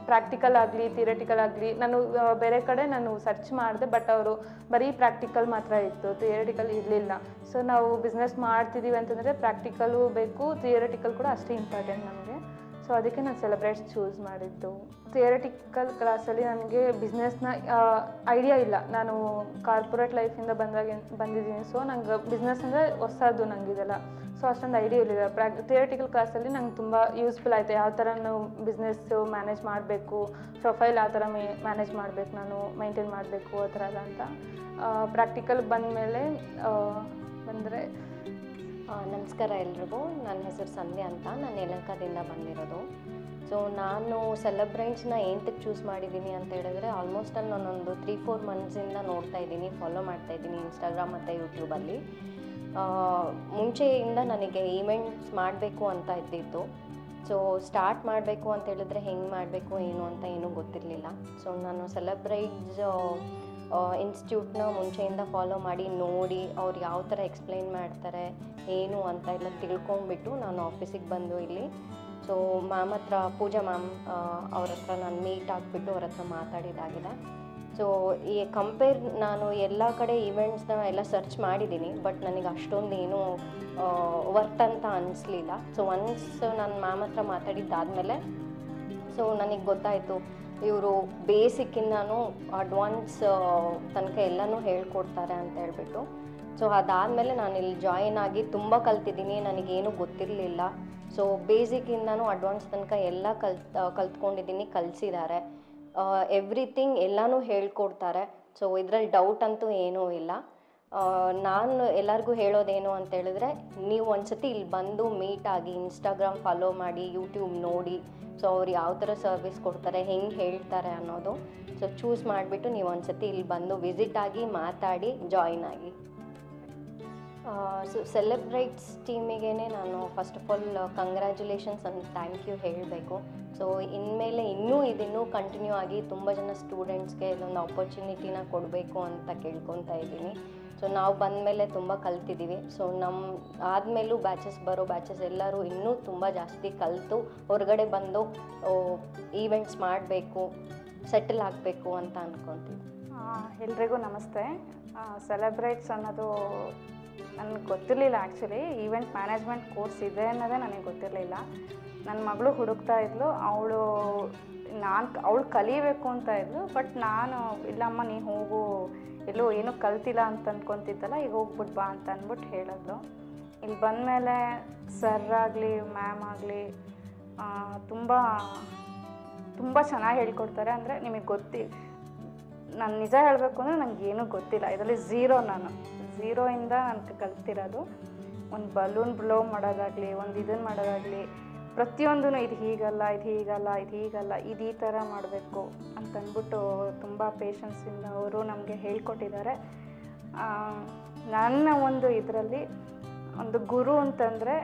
ಪ್ರಾಕ್ಟಿಕಲ್ ಆಗಲಿ ಥಿಯರಿಟಿಕಲ್ ಆಗಲಿ ನಾನು ಬೇರೆ ಕಡೆ ನಾನು ಸರ್ಚ್ ಮಾಡಿದೆ, ಬಟ್ ಅವರು ಬರೀ ಪ್ರಾಕ್ಟಿಕಲ್ ಮಾತ್ರ ಇತ್ತು, ಥಿಯರಿಟಿಕಲ್ ಇರಲಿಲ್ಲ. ಸೊ ನಾವು ಬಿಸ್ನೆಸ್ ಮಾಡ್ತಿದ್ದೀವಿ ಅಂತಂದರೆ ಪ್ರಾಕ್ಟಿಕಲು ಬೇಕು, ಥಿಯರಿಟಿಕಲ್ ಕೂಡ ಅಷ್ಟೇ ಇಂಪಾರ್ಟೆಂಟ್ ನಮಗೆ. ಸೊ ಅದಕ್ಕೆ ನಾನು ಸೆಲೆಬ್ರೇಟ್ಸ್ ಚೂಸ್ ಮಾಡಿದ್ದು. ಥಿಯರಿಟಿಕಲ್ ಕ್ಲಾಸಲ್ಲಿ ನನಗೆ ಬಿಸ್ನೆಸ್ನ ಐಡಿಯಾ ಇಲ್ಲ, ನಾನು ಕಾರ್ಪೊರೇಟ್ ಲೈಫಿಂದ ಬಂದಿದ್ದೀನಿ. ಸೊ ನಂಗೆ ಬಿಸ್ನೆಸ್ ಅಂದರೆ ಹೊಸದು ನನಗಿದೆಲ್ಲ, ಸೊ ಅಷ್ಟೊಂದು ಐಡಿಯಾ ಇರಲಿಲ್ಲ. ಥಿಯರಿಟಿಕಲ್ ಕ್ಲಾಸಲ್ಲಿ ನಂಗೆ ತುಂಬ ಯೂಸ್ಫುಲ್ ಆಯಿತು, ಯಾವ ಥರ ನಾವು ಬಿಸ್ನೆಸ್ಸು ಮ್ಯಾನೇಜ್ ಮಾಡಬೇಕು, ಪ್ರೊಫೈಲ್ ಯಾವ ಥರ ಮ್ಯಾನೇಜ್ ಮಾಡಬೇಕು, ನಾನು ಮೈಂಟೈನ್ ಮಾಡಬೇಕು ಆ ಥರ ಎಲ್ಲ ಅಂತ. ಪ್ರಾಕ್ಟಿಕಲ್ ಬಂದಮೇಲೆ ಬಂದರೆ ನಮಸ್ಕಾರ ಎಲ್ರಿಗೂ. ನನ್ನ ಹೆಸರು ಸಂಧ್ಯಾ ಅಂತ, ನಾನು ಯಲಹಂಕದಿಂದ ಬಂದಿರೋದು. ಸೊ ನಾನು ಸೆಲೆಬ್ರೆಂಟ್ಸ್ನ ಏನಕ್ಕೆ ಚೂಸ್ ಮಾಡಿದ್ದೀನಿ ಅಂತ ಹೇಳಿದ್ರೆ ಆಲ್ಮೋಸ್ಟ್ ಅಲ್ಲಿ ನಾನೊಂದು 3-4 ಮಂತ್ಸಿಂದ ನೋಡ್ತಾ ಇದ್ದೀನಿ, ಫಾಲೋ ಮಾಡ್ತಾ ಇದ್ದೀನಿ ಇನ್ಸ್ಟಾಗ್ರಾಮ್ ಮತ್ತು ಯೂಟ್ಯೂಬಲ್ಲಿ. ಮುಂಚೆಯಿಂದ ನನಗೆ ಈವೆಂಟ್ಸ್ ಮಾಡಬೇಕು ಅಂತ ಇದ್ದಿತ್ತು. ಸೊ ಸ್ಟಾರ್ಟ್ ಮಾಡಬೇಕು ಅಂತ ಹೇಳಿದ್ರೆ ಹೆಂಗೆ ಮಾಡಬೇಕು ಏನು ಅಂತ ಏನೂ ಗೊತ್ತಿರಲಿಲ್ಲ. ಸೊ ನಾನು ಸೆಲೆಬ್ರೈಟ್ಸ್ ಇನ್ಸ್ಟಿಟ್ಯೂಟ್ನ ಮುಂಚೆಯಿಂದ ಫಾಲೋ ಮಾಡಿ ನೋಡಿ ಅವ್ರು ಯಾವ ಥರ ಎಕ್ಸ್ಪ್ಲೈನ್ ಮಾಡ್ತಾರೆ ಏನು ಅಂತ ಎಲ್ಲ ತಿಳ್ಕೊಂಬಿಟ್ಟು ನಾನು ಆಫೀಸಿಗೆ ಬಂದು ಇಲ್ಲಿ ಸೊ ಮ್ಯಾಮ್ ಹತ್ರ ಪೂಜಾ ಮ್ಯಾಮ್ ಅವ್ರ ಹತ್ರ ನಾನು ಮೀಟ್ ಆಗಿಬಿಟ್ಟು ಅವ್ರ ಹತ್ರ ಮಾತಾಡಿದಾಗಿದೆ. ಸೊ ಈ ಕಂಪೇರ್ ನಾನು ಎಲ್ಲ ಕಡೆ ಈವೆಂಟ್ಸ್ನ ಎಲ್ಲ ಸರ್ಚ್ ಮಾಡಿದ್ದೀನಿ, ಬಟ್ ನನಗೆ ಅಷ್ಟೊಂದು ಏನೂ ವರ್ತ್ ಅಂತ ಅನ್ನಿಸ್ಲಿಲ್ಲ. ಸೊ ಒನ್ಸ್ ನಾನು ಮ್ಯಾಮ್ ಹತ್ರ ಮಾತಾಡಿದ್ದಾದಮೇಲೆ ಸೊ ನನಗೆ ಗೊತ್ತಾಯಿತು ಇವರು ಬೇಸಿಕ್ಕಿಂದನೂ ಅಡ್ವಾನ್ಸ್ ತನಕ ಎಲ್ಲನೂ ಹೇಳ್ಕೊಡ್ತಾರೆ ಅಂತ ಹೇಳ್ಬಿಟ್ಟು. ಸೊ ಅದಾದಮೇಲೆ ನಾನು ಇಲ್ಲಿ ಜಾಯಿನ್ ಆಗಿ ತುಂಬ ಕಲ್ತಿದ್ದೀನಿ, ನನಗೇನು ಗೊತ್ತಿರಲಿಲ್ಲ. ಸೊ ಬೇಸಿಕ್ಕಿಂದನೂ ಅಡ್ವಾನ್ಸ್ ತನಕ ಎಲ್ಲ ಕಲ್ತ್ಕೊಂಡಿದ್ದೀನಿ, ಕಲಿಸಿದ್ದಾರೆ. ಎವ್ರಿಥಿಂಗ್ ಎಲ್ಲನೂ ಹೇಳ್ಕೊಡ್ತಾರೆ. ಸೊ ಇದರಲ್ಲಿ ಡೌಟ್ ಅಂತೂ ಏನೂ ಇಲ್ಲ. ನಾನು ಎಲ್ಲರಿಗೂ ಹೇಳೋದೇನು ಅಂತ ಹೇಳಿದ್ರೆ, ನೀವು ಒಂದ್ಸತಿ ಇಲ್ಲಿ ಬಂದು ಮೀಟ್ ಆಗಿ ಇನ್ಸ್ಟಾಗ್ರಾಮ್ ಫಾಲೋ ಮಾಡಿ, ಯೂಟ್ಯೂಬ್ ನೋಡಿ, ಸೊ ಅವ್ರು ಯಾವ ಥರ ಸರ್ವಿಸ್ ಕೊಡ್ತಾರೆ, ಹೆಂಗೆ ಹೇಳ್ತಾರೆ ಅನ್ನೋದು ಸೊ ಚೂಸ್ ಮಾಡಿಬಿಟ್ಟು ನೀವು ಒಂದ್ಸತಿ ಇಲ್ಲಿ ಬಂದು ವಿಸಿಟ್ ಆಗಿ ಮಾತಾಡಿ ಜಾಯಿನ್ ಆಗಿ. ಸೊ ಸೆಲೆಬ್ರೈಟ್ಸ್ ಟೀಮಿಗೆ ನಾನು first of all congratulations and thank you ಹೇಳಬೇಕು. ಸೊ ಇನ್ಮೇಲೆ ಇನ್ನೂ ಕಂಟಿನ್ಯೂ ಆಗಿ ತುಂಬ ಜನ ಸ್ಟೂಡೆಂಟ್ಸ್ಗೆ ಇದೊಂದು ಆಪರ್ಚುನಿಟಿನ ಕೊಡಬೇಕು ಅಂತ ಕೇಳ್ಕೊತಾ ಇದ್ದೀನಿ. ಸೊ ನಾವು ಬಂದಮೇಲೆ ತುಂಬ ಕಲ್ತಿದ್ದೀವಿ. ಸೊ ನಮ್ಮ ಆದಮೇಲೂ ಬರೋ ಬ್ಯಾಚಸ್ ಎಲ್ಲರೂ ಇನ್ನೂ ತುಂಬ ಜಾಸ್ತಿ ಕಲಿತು ಹೊರಗಡೆ ಬಂದು ಈವೆಂಟ್ಸ್ ಮಾಡಬೇಕು, ಸೆಟಲ್ ಆಗಬೇಕು ಅಂತ ಅಂದ್ಕೊತೀವಿ. ಎಲ್ರಿಗೂ ನಮಸ್ತೆ. ಸೆಲೆಬ್ರೇಟ್ಸ್ ಅನ್ನೋದು ನನಗೆ ಗೊತ್ತಿರಲಿಲ್ಲ. ಆ್ಯಕ್ಚುಲಿ ಈವೆಂಟ್ ಮ್ಯಾನೇಜ್ಮೆಂಟ್ ಕೋರ್ಸ್ ಇದೆ ಅನ್ನೋದೇ ನನಗೆ ಗೊತ್ತಿರಲಿಲ್ಲ. ನನ್ನ ಮಗಳು ಹುಡುಕ್ತಾ ಇದ್ಲು, ಅವಳು ಕಲಿಬೇಕು ಅಂತ ಇದ್ಲು. ಬಟ್ ನಾನು ಇಲ್ಲಮ್ಮ ನೀನು ಹೋಗು, ಎಲ್ಲೋ ಏನೂ ಕಲ್ತಿಲ್ಲ ಅಂತ ಅಂದ್ಕೊತಿದ್ದಲ್ಲ, ಈಗ ಹೋಗ್ಬಿಟ್ಟು ಬಾ ಅಂತ ಅಂದ್ಬಿಟ್ಟು ಹೇಳಿದ್ಲು. ಇಲ್ಲಿ ಬಂದಮೇಲೆ ಸರ್ ಆಗಲಿ ಮ್ಯಾಮ್ ಆಗಲಿ ತುಂಬ ತುಂಬ ಚೆನ್ನಾಗಿ ಹೇಳ್ಕೊಡ್ತಾರೆ. ಅಂದರೆ ನಿಮಗೆ ನಾನು ನಿಜ ಹೇಳಬೇಕು ಅಂದರೆ ನನಗೇನೂ ಗೊತ್ತಿಲ್ಲ, ಇದರಲ್ಲಿ ನಾನು ಝೀರೋಯಿಂದ ನಾನು ಕಲ್ತಿರೋದು. ಒಂದು ಬಲೂನ್ ಬ್ಲೋ ಮಾಡೋದಾಗಲಿ, ಒಂದು ಇದನ್ನು ಮಾಡೋದಾಗಲಿ, ಪ್ರತಿಯೊಂದೂ ಇದು ಹೀಗಲ್ಲ, ಇದು ಹೀಗಲ್ಲ, ಇದು ಹೀಗಲ್ಲ, ಇದು ಈ ಥರ ಮಾಡಬೇಕು ಅಂತಂದ್ಬಿಟ್ಟು ತುಂಬ ಪೇಷನ್ಸಿಂದ ಅವರು ನಮಗೆ ಹೇಳ್ಕೊಟ್ಟಿದ್ದಾರೆ. ನನ್ನ ಒಂದು ಇದರಲ್ಲಿ ಒಂದು ಗುರು ಅಂತಂದರೆ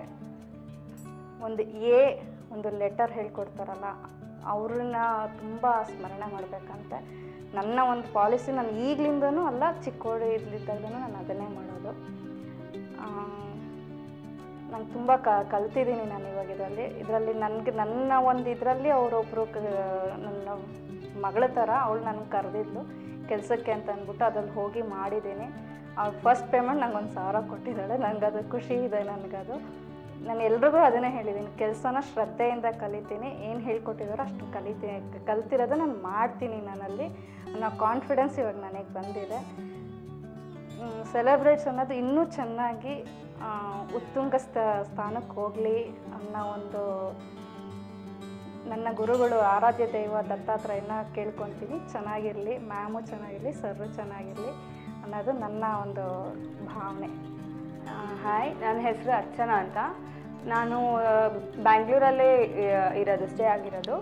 ಒಂದು ಲೆಟರ್ ಹೇಳ್ಕೊಡ್ತಾರಲ್ಲ, ಅವ್ರನ್ನ ತುಂಬ ಸ್ಮರಣೆ ಮಾಡಬೇಕಂತೆ ನನ್ನ ಒಂದು ಪಾಲಿಸಿ. ನಾನು ಈಗಲಿಂದನೂ ಅಲ್ಲ, ಚಿಕ್ಕವಳು ಇದ್ದಿದ್ದಾಗಲೂ ನಾನು ಅದನ್ನೇ ಮಾಡೋದು. ನಾನು ತುಂಬ ಕಲ್ತಿದ್ದೀನಿ ನಾನು ಇವಾಗ ಇದರಲ್ಲಿ ನನ್ನ ಒಂದು ಇದರಲ್ಲಿ ಅವರೊಬ್ಬರು ನನ್ನ ಮಗಳ ಥರ ಅವಳು ನನಗೆ ಕರೆದಿದ್ಲು ಕೆಲಸಕ್ಕೆ ಅಂತ ಅಂದ್ಬಿಟ್ಟು ಅದ್ರಲ್ಲಿ ಹೋಗಿ ಮಾಡಿದ್ದೀನಿ. ಅವ್ಳು ಫಸ್ಟ್ ಪೇಮೆಂಟ್ ನಂಗೆ 1,000 ಕೊಟ್ಟಿದ್ದಾಳೆ. ನನಗದು ಖುಷಿ ಇದೆ. ನನಗದು ನಾನು ಎಲ್ರಿಗೂ ಅದನ್ನೇ ಹೇಳಿದ್ದೀನಿ, ಕೆಲಸನ ಶ್ರದ್ಧೆಯಿಂದ ಕಲಿತೀನಿ, ಏನು ಹೇಳ್ಕೊಟ್ಟಿದ್ದಾರೋ ಅಷ್ಟು ಕಲ್ತಿರೋದು ನಾನು ಮಾಡ್ತೀನಿ ನನ್ನಲ್ಲಿ ಅನ್ನೋ ಕಾನ್ಫಿಡೆನ್ಸ್ ಇವಾಗ ನನಗೆ ಬಂದಿದೆ. ಸೆಲೆಬ್ರೇಟ್ಸ್ ಅನ್ನೋದು ಇನ್ನೂ ಚೆನ್ನಾಗಿ ಉತ್ತುಂಗ ಸ್ಥಾನಕ್ಕೆ ಹೋಗಲಿ ಅನ್ನೋ ಒಂದು ನನ್ನ ಗುರುಗಳು ಆರಾಧ್ಯ ದೈವ ದತ್ತಾತ್ರೇಯನ ಕೇಳ್ಕೊತೀನಿ. ಚೆನ್ನಾಗಿರಲಿ, ಮ್ಯಾಮು ಚೆನ್ನಾಗಿರಲಿ, ಸರ್ರು ಚೆನ್ನಾಗಿರಲಿ ಅನ್ನೋದು ನನ್ನ ಒಂದು ಭಾವನೆ. ಹಾಯ್, ನನ್ನ ಹೆಸರು ಅರ್ಚನಾ ಅಂತ. ನಾನು ಬ್ಯಾಂಗ್ಳೂರಲ್ಲೇ ಸ್ಟೇ ಆಗಿರೋದು.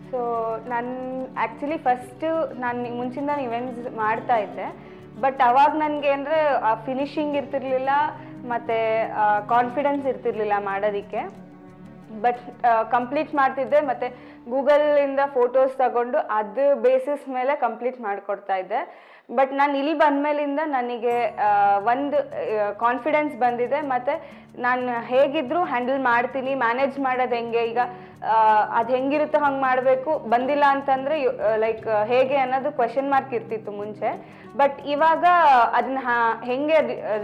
ಸೊ ನಾನು ಆ್ಯಕ್ಚುಲಿ ಫಸ್ಟು ನಾನು ಮುಂಚಿಂದ ಇವೆಂಟ್ಸ್ ಮಾಡ್ತಾ ಇದ್ದೆ, ಬಟ್ ಅವಾಗ ನನಗೆ ಅಂದರೆ ಫಿನಿಶಿಂಗ್ ಇರ್ತಿರ್ಲಿಲ್ಲ ಮತ್ತು ಕಾನ್ಫಿಡೆನ್ಸ್ ಇರ್ತಿರ್ಲಿಲ್ಲ ಮಾಡೋದಕ್ಕೆ. ಬಟ್ ಕಂಪ್ಲೀಟ್ ಮಾಡ್ತಿದ್ದೆ ಮತ್ತು ಗೂಗಲಿಂದ ಫೋಟೋಸ್ ತಗೊಂಡು ಅದು ಬೇಸಿಸ್ ಮೇಲೆ ಕಂಪ್ಲೀಟ್ ಮಾಡಿಕೊಡ್ತಾ ಇದ್ದೆ. ಬಟ್ ನಾನು ಇಲ್ಲಿ ಬಂದಮೇಲಿಂದ ನನಗೆ ಒಂದು ಕಾನ್ಫಿಡೆನ್ಸ್ ಬಂದಿದೆ ಮತ್ತು ನಾನು ಹೇಗಿದ್ದರೂ ಹ್ಯಾಂಡಲ್ ಮಾಡ್ತೀನಿ. ಮ್ಯಾನೇಜ್ ಮಾಡೋದು ಹೆಂಗೆ, ಈಗ ಅದು ಹೆಂಗಿರುತ್ತೋ ಹಂಗೆ ಮಾಡಬೇಕು, ಬಂದಿಲ್ಲ ಅಂತಂದರೆ ಲೈಕ್ ಹೇಗೆ ಅನ್ನೋದು ಕ್ವೆಶನ್ ಮಾರ್ಕ್ ಇರ್ತಿತ್ತು ಮುಂಚೆ. ಬಟ್ ಇವಾಗ ಅದನ್ನ ಹೆಂಗೆ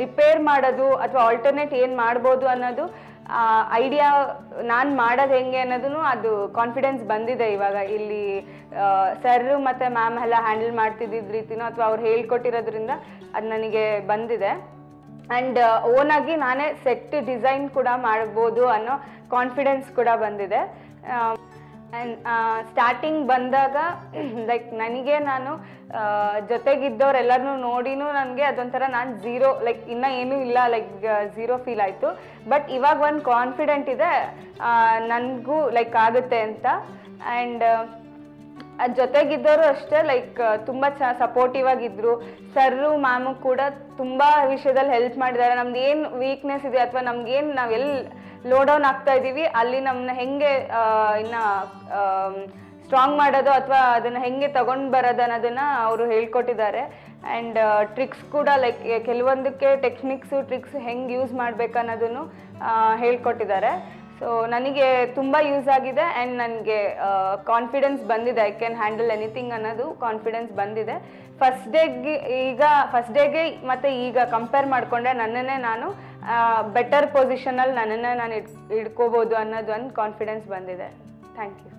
ರಿಪೇರ್ ಮಾಡೋದು ಅಥವಾ ಆಲ್ಟರ್ನೇಟ್ ಏನು ಮಾಡ್ಬೋದು ಅನ್ನೋದು ಐಡಿಯಾ ನಾನು ಮಾಡೋದು ಹೆಂಗೆ ಅನ್ನೋದೂ ಅದು ಕಾನ್ಫಿಡೆನ್ಸ್ ಬಂದಿದೆ ಇವಾಗ. ಇಲ್ಲಿ ಸರ್ ಮತ್ತು ಮ್ಯಾಮ್ ಎಲ್ಲ ಹ್ಯಾಂಡಲ್ ಮಾಡ್ತಿದ್ದಿದ್ದ ರೀತಿನೋ ಅಥವಾ ಅವ್ರು ಹೇಳ್ಕೊಟ್ಟಿರೋದ್ರಿಂದ ಅದು ನನಗೆ ಬಂದಿದೆ. ಆ್ಯಂಡ್ ಓನಾಗಿ ನಾನೇ ಸೆಟ್ ಡಿಸೈನ್ ಕೂಡ ಮಾಡ್ಬೋದು ಅನ್ನೋ ಕಾನ್ಫಿಡೆನ್ಸ್ ಕೂಡ ಬಂದಿದೆ. ಆ್ಯಂಡ್ ಸ್ಟಾರ್ಟಿಂಗ್ ಬಂದಾಗ ಲೈಕ್ ನನಗೆ ನಾನು ಜೊತೆಗಿದ್ದವ್ರೆಲ್ಲರನ್ನೂ ನೋಡಿನೂ ನನಗೆ ಅದೊಂಥರ ನಾನು ಝೀರೋ, ಲೈಕ್ ಇನ್ನೂ ಏನೂ ಇಲ್ಲ, ಲೈಕ್ ಝೀರೋ ಫೀಲ್ ಆಯಿತು. ಬಟ್ ಇವಾಗ ಒಂದು ಕಾನ್ಫಿಡೆಂಟ್ ಇದೆ ನನಗೂ ಲೈಕ್ ಆಗುತ್ತೆ ಅಂತ. ಆ್ಯಂಡ್ ಅದ್ರ ಜೊತೆಗಿದ್ದವರು ಅಷ್ಟೇ ಲೈಕ್ ತುಂಬ ಸಪೋರ್ಟಿವ್ ಆಗಿದ್ರು. ಸರ್ರು ಮ್ಯಾಮು ಕೂಡ ತುಂಬ ವಿಷಯದಲ್ಲಿ ಹೆಲ್ಪ್ ಮಾಡಿದ್ದಾರೆ. ನಮ್ದು ಏನು ವೀಕ್ನೆಸ್ ಇದೆ ಅಥವಾ ನಮ್ಗೇನು ನಾವು ಎಲ್ಲಿ ಲೋ ಡೌನ್ ಆಗ್ತಾ ಇದ್ದೀವಿ ಅಲ್ಲಿ ನಮ್ಮನ್ನ ಹೆಂಗೆ ಇನ್ನು ಸ್ಟ್ರಾಂಗ್ ಮಾಡೋದು ಅಥವಾ ಅದನ್ನು ಹೆಂಗೆ ತಗೊಂಡು ಬರೋದು ಅನ್ನೋದನ್ನು ಅವರು ಹೇಳ್ಕೊಟ್ಟಿದ್ದಾರೆ. ಆ್ಯಂಡ್ ಟ್ರಿಕ್ಸ್ ಕೂಡ ಲೈಕ್ ಕೆಲವೊಂದಕ್ಕೆ ಟೆಕ್ನಿಕ್ಸು ಟ್ರಿಕ್ಸ್ ಹೆಂಗೆ ಯೂಸ್ ಮಾಡಬೇಕು ಅನ್ನೋದನ್ನು ಹೇಳ್ಕೊಟ್ಟಿದ್ದಾರೆ. ಸೊ ನನಗೆ ತುಂಬ ಯೂಸ್ ಆಗಿದೆ ಆ್ಯಂಡ್ ನನಗೆ ಕಾನ್ಫಿಡೆನ್ಸ್ ಬಂದಿದೆ. ಐ ಕ್ಯಾನ್ ಹ್ಯಾಂಡಲ್ ಎನಿಥಿಂಗ್ ಅನ್ನೋದು ಕಾನ್ಫಿಡೆನ್ಸ್ ಬಂದಿದೆ. ಫಸ್ಟ್ ಡೇಗೆ ಮತ್ತು ಈಗ ಕಂಪೇರ್ ಮಾಡಿಕೊಂಡ್ರೆ ನನ್ನನ್ನೇ ನಾನು ಬೆಟರ್ ಪೊಸಿಷನಲ್ಲಿ ನನ್ನನ್ನು ನಾನು ಇಟ್ಕೋಬೋದು ಅನ್ನೋದು ಒಂದು ಕಾನ್ಫಿಡೆನ್ಸ್ ಬಂದಿದೆ. Thank you.